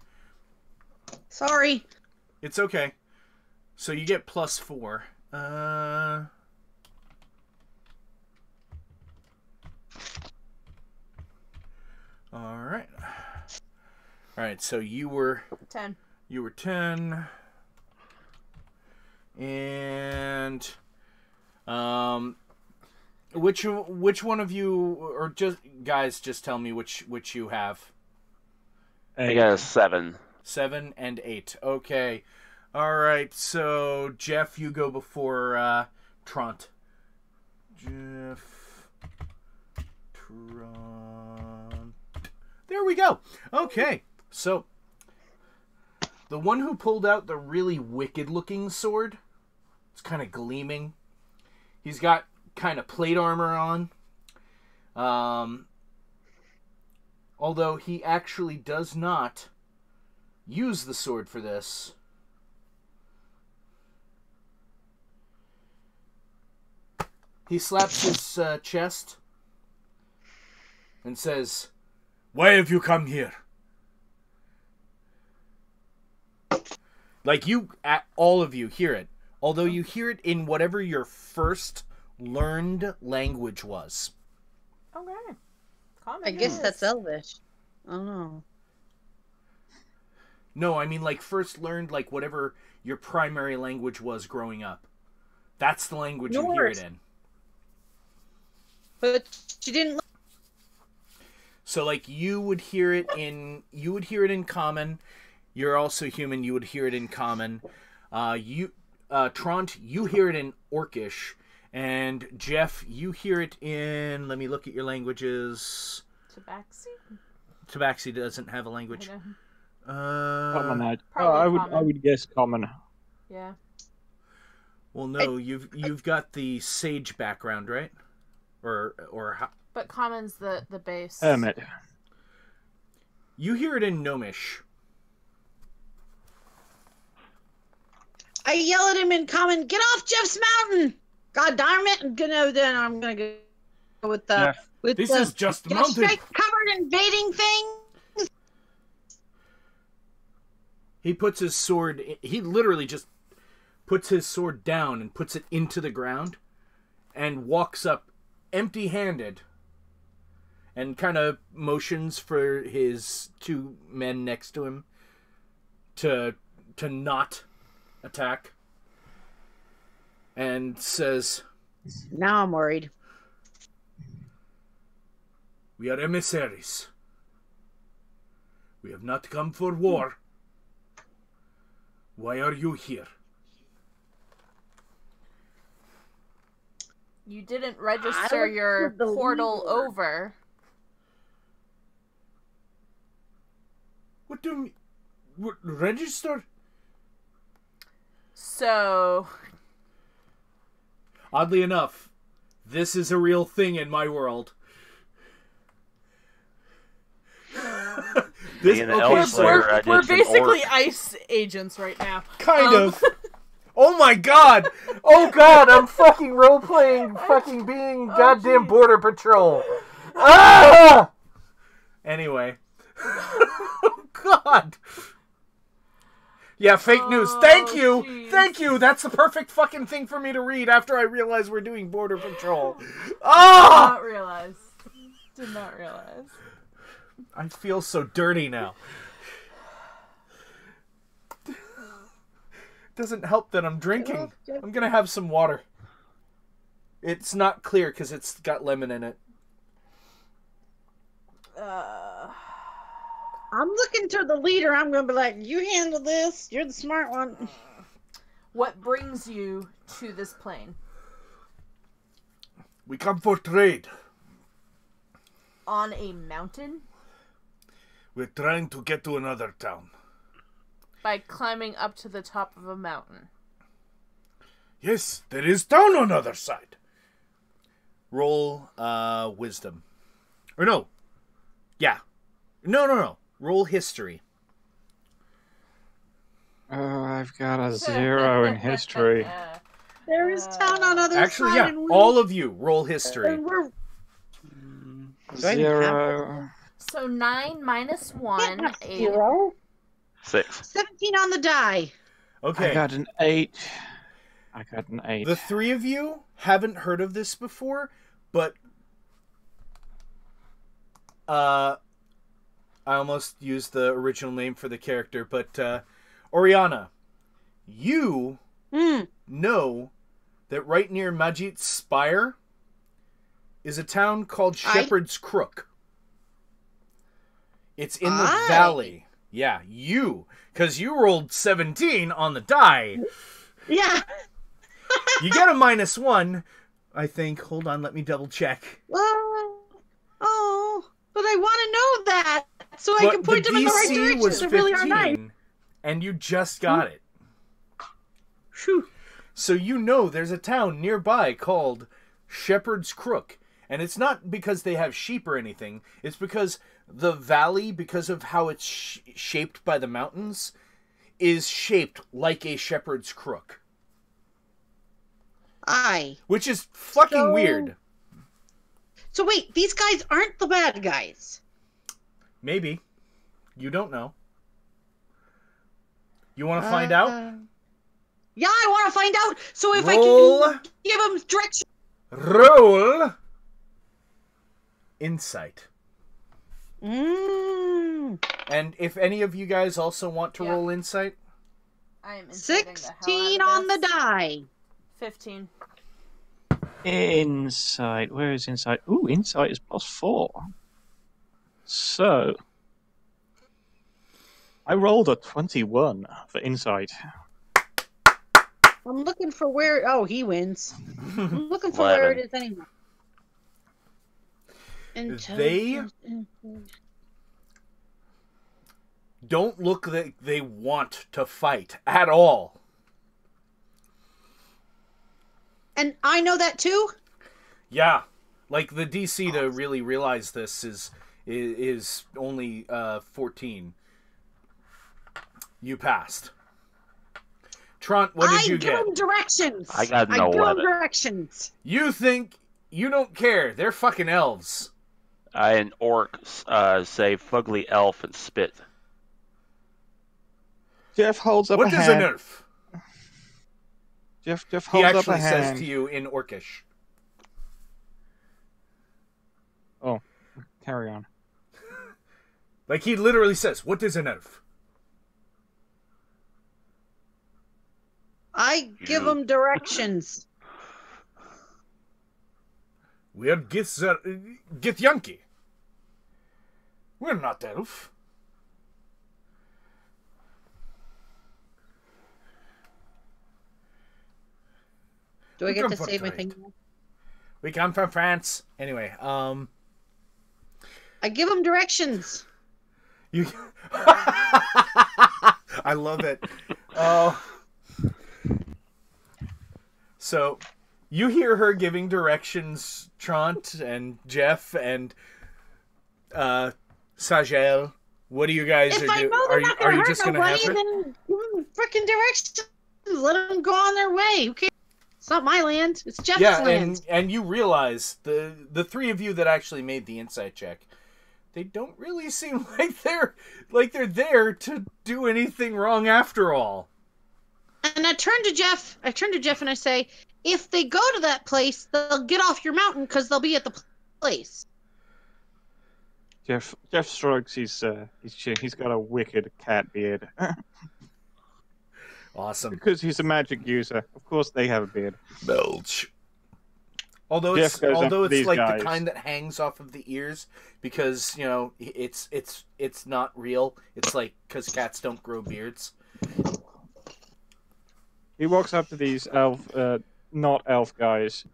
Sorry. It's okay. So you get plus 4. Alright. Alright, so you were 10. 10. And which one of you, or just guys, just tell me which you have. I got a 7. 7 and 8. Okay. Alright, so Jeff, you go before Tront. Jeff, Tront. There we go. Okay, so the one who pulled out the really wicked looking sword, it's kind of gleaming. He's got kind of plate armor on. Although he actually does not use the sword for this. He slaps his chest and says, "Why have you come here?" Like all of you hear it. Although you hear it in whatever your first learned language was. Okay. Common I guess is. that's Elvish. Oh no. No, I mean like first learned like whatever your primary language was growing up. That's the language you hear it in. But you didn't. So like you would hear it in common. You're also human, you would hear it in common. Tront, you hear it in Orcish. And Jeff, you hear it in, let me look at your languages. Tabaxi doesn't have a language. Common. Probably I common. would guess common. Yeah. Well, no, you've got the sage background, right? Or how? But common's the base. Hermit. You hear it in Gnomish. I yell at him in common, "Get off Jeff's mountain! God darn it!" I'm gonna go with the Jeff, with This the is just the mountain. straight covered invading thing. He puts his sword. He literally just puts his sword down and puts it into the ground, and walks up empty-handed, and kind of motions for his two men next to him to not attack, and says, Now I'm worried. "We are emissaries. We have not come for war. Why are you here?" You didn't register your portal over. What do you mean? Register? So, Oddly enough, this is a real thing in my world. Being an elf slayer, I did we're some basically orc. ice agents right now. Kind of. Oh my god! Oh god, I'm fucking role-playing fucking being goddamn Border Patrol. Ah! Anyway. Oh god. Yeah, fake news. Thank you! Geez. Thank you! That's the perfect fucking thing for me to read after I realize we're doing Border Patrol. Ah! Did not realize. I feel so dirty now. Doesn't help that I'm drinking. I'm gonna have some water. It's not clear because it's got lemon in it. I'm looking to the leader. I'm gonna be like, you handle this. You're the smart one. What brings you to this plane? We come for trade. On a mountain? We're trying to get to another town. By climbing up to the top of a mountain. Yes, there is town on the other side. Roll wisdom. Or no. Yeah. No. Roll history. Oh, I've got a 0 in history. There is town on other Actually, side. yeah. And All of you roll history. and we're 0. So 9 minus 1 not 8. 0. 6. 17 on the die. Okay. I got an 8. The three of you haven't heard of this before, but I almost used the original name for the character, but Oriana, you know that right near Majit's Spire is a town called Shepherd's Crook. It's in the valley. Yeah, because you rolled 17 on the die. Yeah. You get a -1, I think. Hold on, let me double check. Oh, but I want to know that so I But can point the them in the right DC direction. was They really are nice. 15, and you just got it. Phew. So you know there's a town nearby called Shepherd's Crook. And it's not because they have sheep or anything. It's because the valley, because of how it's shaped by the mountains, is shaped like a shepherd's crook. Which is fucking weird. So wait, these guys aren't the bad guys. Maybe. You don't know. You want to find out? Yeah, I want to find out. So if Roll. I can give them direction. Roll insight. Mm. And if any of you guys also want to roll insight, I am 16 on the die. 15. Insight. Where is insight? Ooh, insight is +4. So, I rolled a 21 for insight. I'm looking for where. Oh, he wins. I'm looking for where it is anyway. They don't look like they want to fight at all. And I know that too? Yeah. Like, the DC to really realize this is only 14. You passed. Trant, what did you get? I give them directions. I got an I give 11. them directions. You think you don't care. They're fucking elves. I and orc say fugly elf and spit. Jeff holds up What a does hand. a nerf? Jeff He holds up a actually hand. says to you in Orcish. Oh, carry on. Like, he literally says, what is a nerf? I give them directions. We're Githyanki. We're not elf. Do I We get come to for save my trade. thing? We come from France. Anyway, I give them directions. you. I love it. Oh. So, you hear her giving directions, Trant and Jeff and Sagel. What do you guys If I do? know they're not Are gonna you hurt just gonna have nobody, her? then give them freaking directions. Let them go on their way. Who cares? It's not my land. It's Jeff's Yeah, land. and you realize the three of you that actually made the insight check, they don't really seem like they're there to do anything wrong after all. And I turn to Jeff and I say, if they go to that place, they'll get off your mountain because they'll be at the place. Jeff strokes his chin. He's got a wicked cat beard. Awesome. Because he's a magic user. Of course they have a beard. Belch. Although Jeff goes up to it's these like guys. the kind that hangs off of the ears because, you know, it's not real. It's like because cats don't grow beards. He walks up to these not elf guys.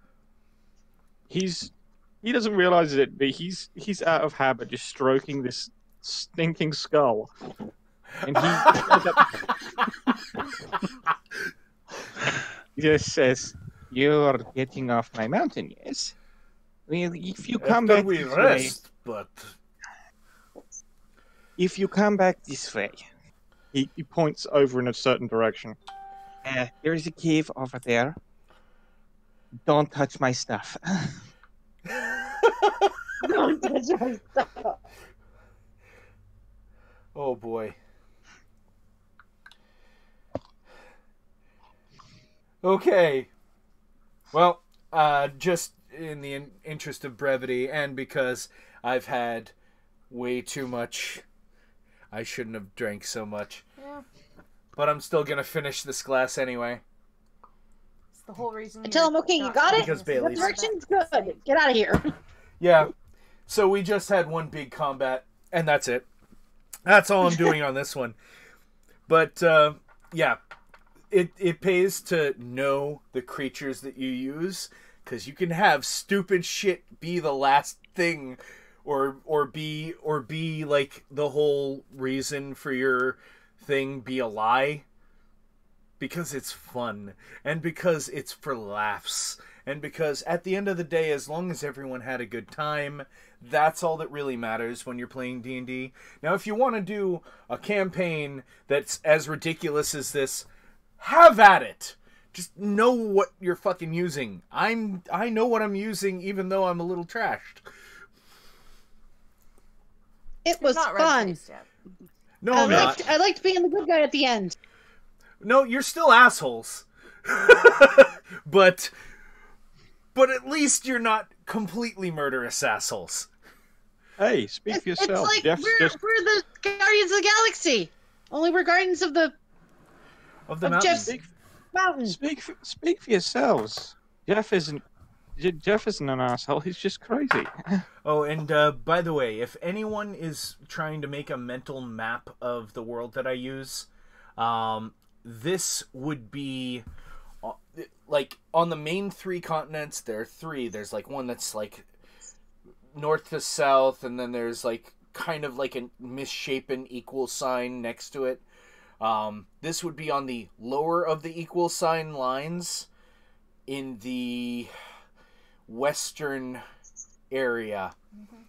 He doesn't realize it, but he's out of habit just stroking this stinking skull. And he just says, "You're getting off my mountain, yes? Well, if you come back this way, if you come back this way," he points over in a certain direction. There is a cave over there. Don't touch my stuff. Don't touch my stuff. Oh boy. Okay. Well, just in the interest of brevity and because I've had way too much, I shouldn't have drank so much. Yeah. But I'm still gonna finish this glass anyway. It's the whole reason. I tell him, okay, you got it? Because Bailey's. Direction's good. Get out of here. Yeah. So we just had one big combat, and that's it. That's all I'm doing on this one. But, yeah. It pays to know the creatures that you use, because you can have stupid shit be the last thing, or be like the whole reason for your thing be a lie, because it's fun, and because it's for laughs, and because at the end of the day, as long as everyone had a good time, that's all that really matters when you're playing D&D. Now, if you want to do a campaign that's as ridiculous as this, have at it. Just know what you're fucking using. I know what I'm using, even though I'm a little trashed. It was Not fun. red-faced yet. No, I'm not. I liked being the good guy at the end. No, you're still assholes. but at least you're not completely murderous assholes. Hey, speak for yourself. It's like Jeff's we're the Guardians of the Galaxy. Only we're Guardians of the Mountain. Jeff's mountain. Speak for yourselves. Jeff isn't an asshole. He's just crazy. Oh, and by the way, if anyone is trying to make a mental map of the world that I use, this would be like on the main 3 continents. There are 3. There's like one that's like north to south, and then there's like kind of like a misshapen equal sign next to it. This would be on the lower of the equal sign lines in the western area. Mm-hmm.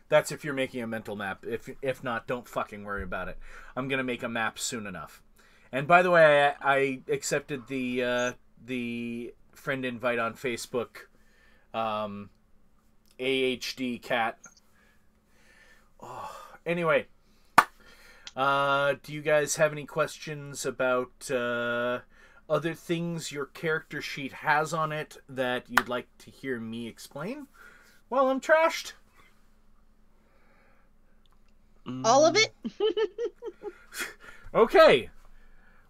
That's if you're making a mental map. If not, don't fucking worry about it. I'm gonna make a map soon enough. And by the way, I accepted the friend invite on Facebook. AHD cat. Oh, anyway, do you guys have any questions about other things your character sheet has on it that you'd like to hear me explain? Well, I'm trashed. All of it? Okay.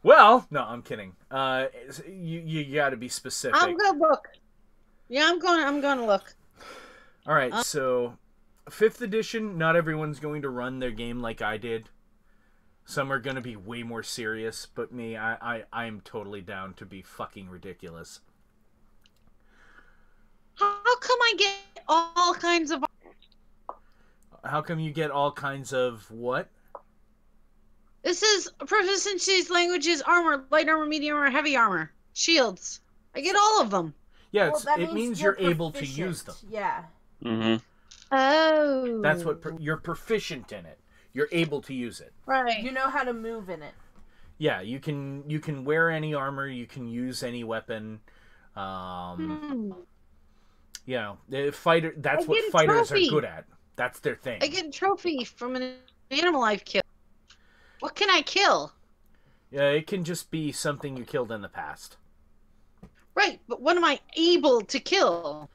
Well, no, I'm kidding. You got to be specific. I'm gonna look. Yeah, I'm gonna look. All right, so 5th edition, not everyone's going to run their game like I did. Some are going to be way more serious, but me, I'm totally down to be fucking ridiculous. How come I get all kinds of... How come you get all kinds of what? This is proficiencies, languages, armor, light armor, medium armor, heavy armor, shields. I get all of them. Yeah, Well, that it means you're able to proficient. use them. Yeah. Mm-hmm. Oh. That's what you're proficient in it. You're able to use it. Right. You know how to move in it. Yeah, you can wear any armor, you can use any weapon. You know, that's what fighters are good at. That's their thing. I get a trophy from an animal I've killed. What can I kill? Yeah, it can just be something you killed in the past. Right, but what am I able to kill?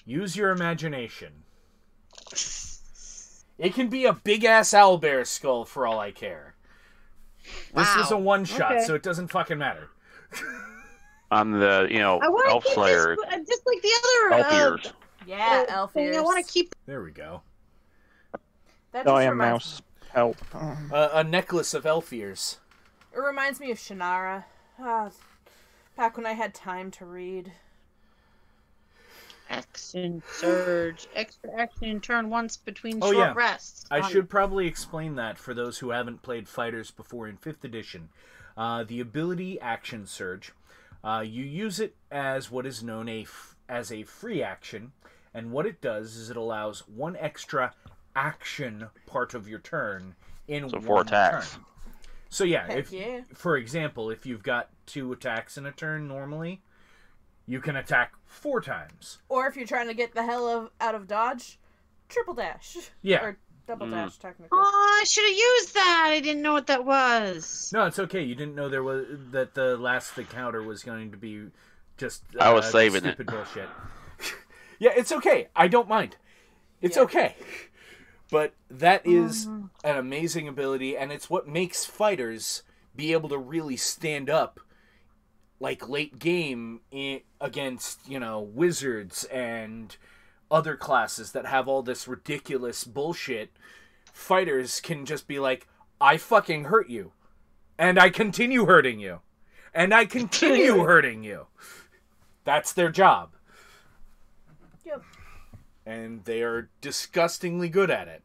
Use your imagination. It can be a big-ass owlbear skull for all I care. This is a one-shot, so it doesn't fucking matter. I'm the, elf slayer. Just like the other elf ears. Yeah, elf ears. I want to keep. There we go. That just mouse. Help. A necklace of elf ears. It reminds me of Shannara. Back when I had time to read. Action surge. Extra action turn once between short rests. I should probably explain that for those who haven't played Fighters before in 5th edition. The ability Action Surge, you use it as what is known as a free action, and what it does is it allows one extra action part of your turn in one 4 attacks. turn. So for example, if you've got 2 attacks in a turn normally, you can attack 4 times. Or if you're trying to get the hell out of dodge, triple dash. Yeah. Or double dash, technically. Oh, I should have used that. I didn't know what that was. No, it's okay. You didn't know that the last encounter was going to be just I was saving stupid bullshit. Yeah, it's okay. I don't mind. It's okay. But that is an amazing ability, and it's what makes fighters be able to really stand up like late game against, wizards and other classes that have all this ridiculous bullshit. Fighters can just be like, I fucking hurt you. And I continue hurting you. And I continue hurting you. That's their job. Yep. And they are disgustingly good at it.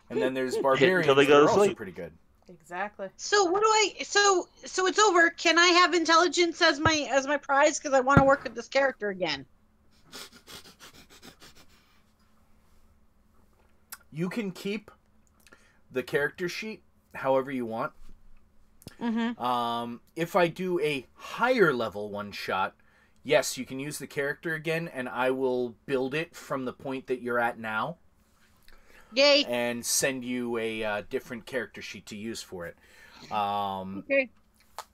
And then there's barbarians Until they who go are to also sleep. pretty good. Exactly. So what do I? So it's over. Can I have intelligence as my prize? Because I want to work with this character again. You can keep the character sheet however you want. If I do a higher level one shot, yes, you can use the character again, and I will build it from the point that you're at now. Yay! And send you a different character sheet to use for it. Okay.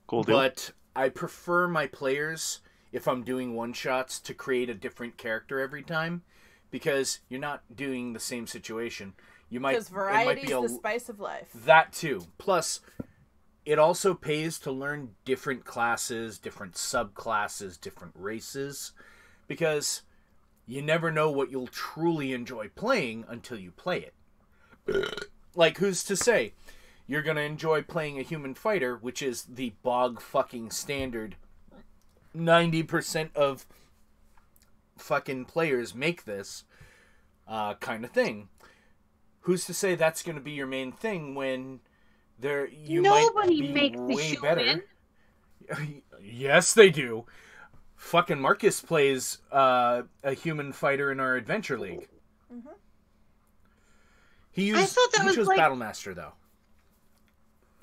Cool deal. But I prefer my players, if I'm doing one-shots, to create a different character every time, because you're not doing the same situation. Because variety is the spice of life. That too. Plus, it also pays to learn different classes, different subclasses, different races, because you never know what you'll truly enjoy playing until you play it. Like, who's to say you're going to enjoy playing a human fighter, which is the bog fucking standard. 90% of fucking players make this kind of thing. Who's to say that's going to be your main thing when you might be makes way the better? Yes, they do. Fucking Marcus plays a human fighter in our adventure league. Mm-hmm. He I thought that was chose like Battlemaster though.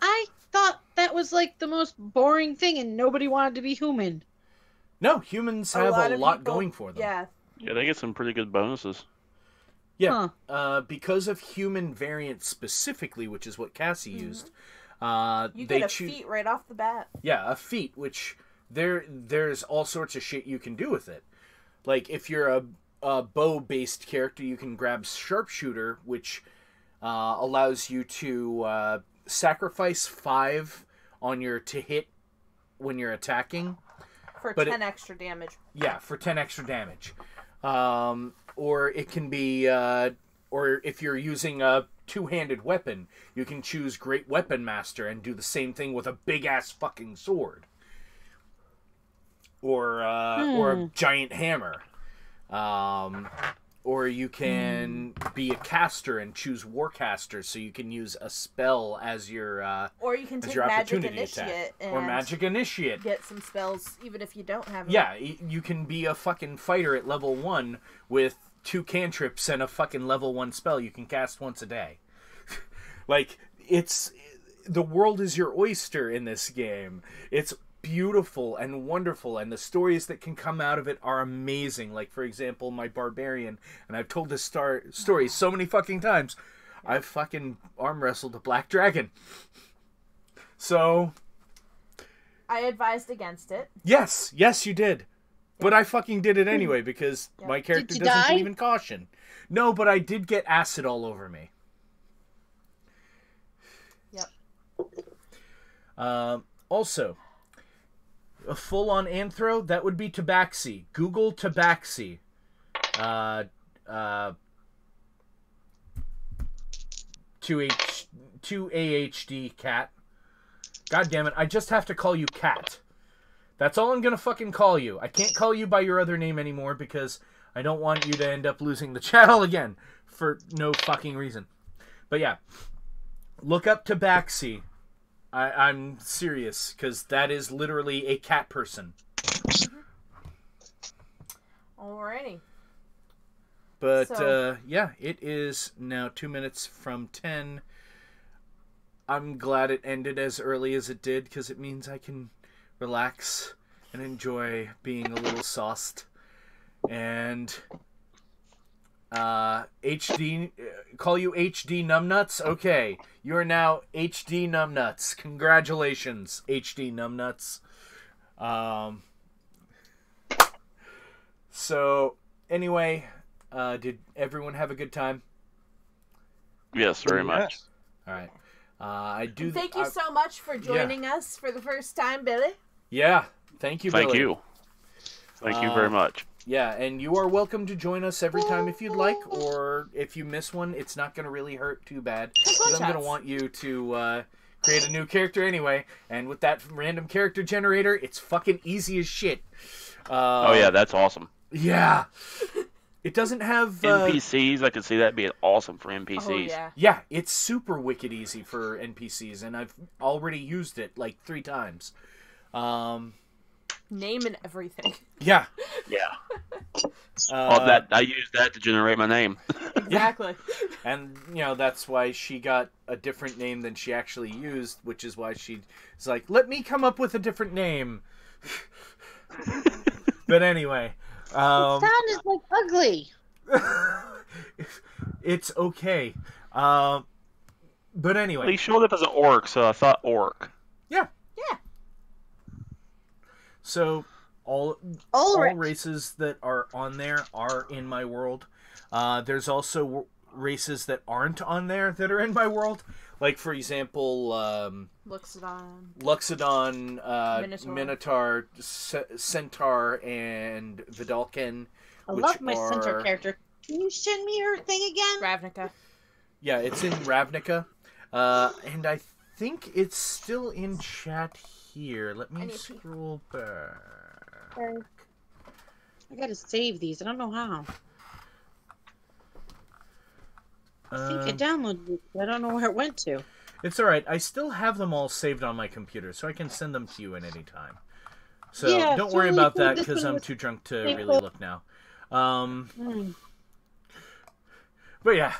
I thought that was like the most boring thing, and nobody wanted to be human. No, humans have a lot people, going for them. Yeah. They get some pretty good bonuses. Yeah, because of human variants specifically, which is what Cassie used. You get a feat right off the bat. Yeah, a feat, which there's all sorts of shit you can do with it. Like, if you're a bow-based character, you can grab Sharpshooter, which allows you to sacrifice 5 on your to hit when you're attacking. For 10 extra damage. Yeah, for 10 extra damage. Or it can be, or if you're using a two-handed weapon, you can choose Great Weapon Master and do the same thing with a big-ass fucking sword. Or a giant hammer. Or you can be a caster and choose Warcaster, so you can use a spell as your or you can take Magic Initiate or Magic Initiate. Get some spells even if you don't have them. Yeah, you can be a fucking fighter at level 1 with 2 cantrips and a fucking level 1 spell you can cast once a day. Like, the world is your oyster in this game. It's beautiful and wonderful, and the stories that can come out of it are amazing. Like, for example, my barbarian, and I've told this story so many fucking times, I've fucking arm wrestled a black dragon. So I advised against it. yes, you did. But I fucking did it anyway because my character Did you doesn't die? believe in caution. No, but I did get acid all over me. Yep. Also, a full-on anthro, that would be Tabaxi. Google Tabaxi. To AHD cat. God damn it, I just have to call you Cat. That's all I'm gonna fucking call you. I can't call you by your other name anymore because I don't want you to end up losing the channel again for no fucking reason. But yeah, look up Tabaxi. I'm serious, because that is literally a cat person. Alrighty. But, So- yeah, it is now 2 minutes from 10. I'm glad it ended as early as it did, because it means I can relax and enjoy being a little sauced. And, HD, call you HD Numbnuts? Okay, you are now HD Numbnuts. Congratulations, HD Numbnuts. So, anyway, did everyone have a good time? Yes, very much. All right. I do. Thank you so much for joining us for the first time, Billy. Yeah. Thank you, Thank Billy. you. Thank you very much. Yeah, and you are welcome to join us every time if you'd like, or if you miss one, it's not going to really hurt too bad. Because I'm going to want you to create a new character anyway, and with that random character generator, it's fucking easy as shit. Oh yeah, that's awesome. Yeah. It doesn't have... NPCs, I could see that being awesome for NPCs. Oh, yeah. Yeah, it's super wicked easy for NPCs, and I've already used it like 3 times. Name and everything. Yeah. Yeah. That I used that to generate my name. Exactly. And, you know, that's why she got a different name than she actually used, which is why she's like, let me come up with a different name. But anyway. Sounded like ugly. It's okay. But Well, anyway. he showed up as an orc, so I thought orc. Yeah. Yeah. So, all Ulrich. races that are on there are in my world. There's also races that aren't on there that are in my world. Like, for example, Luxodon, Minotaur, Centaur, and Vidalken. I which love my centaur are- character. Can you send me her thing again? Ravnica. Yeah, it's in Ravnica. And I think it's still in chat here. Let me I need to pee. scroll back. I gotta save these. I don't know how. I think I downloaded it. But I don't know where it went to. It's alright. I still have them all saved on my computer, so I can send them to you at any time. So Yeah, don't worry totally about cool. that, This because one I'm was too drunk to pretty really cool. look now. Hmm. But yeah.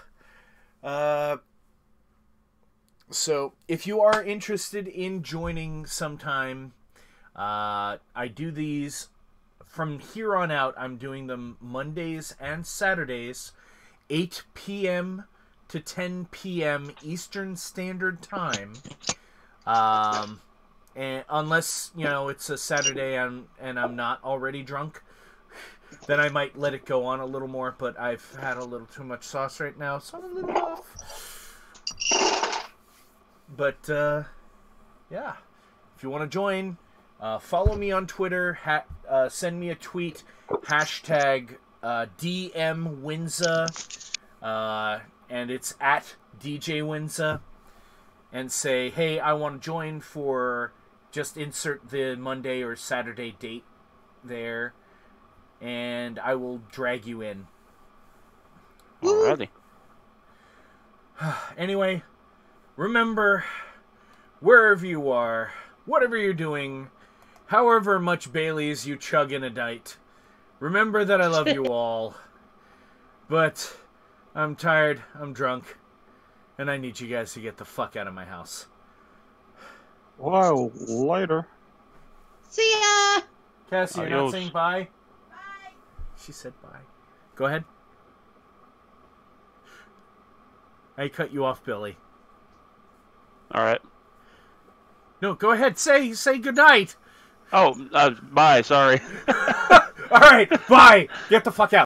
So if you are interested in joining sometime, I do these from here on out. I'm doing them Mondays and Saturdays, 8 p.m. to 10 p.m. Eastern Standard Time. And unless, you know, it's a Saturday and I'm not already drunk, then I might let it go on a little more, but I've had a little too much sauce right now, so I'm a little off. But, yeah. If you want to join, follow me on Twitter, send me a tweet, hashtag DM Winza, and it's at DJ Winza, and say, hey, I want to join for, just insert the Monday or Saturday date there, and I will drag you in. Alrighty. Anyway, remember, wherever you are, whatever you're doing, however much Baileys you chug in a night, remember that I love you all. But I'm tired, I'm drunk, and I need you guys to get the fuck out of my house. Wow, later. See ya! Cassie, you're not Adios. saying bye? Bye. She said bye. Go ahead. I cut you off, Billy. All right. No, go ahead. Say goodnight. Oh, bye. Sorry. All right, bye. Get the fuck out.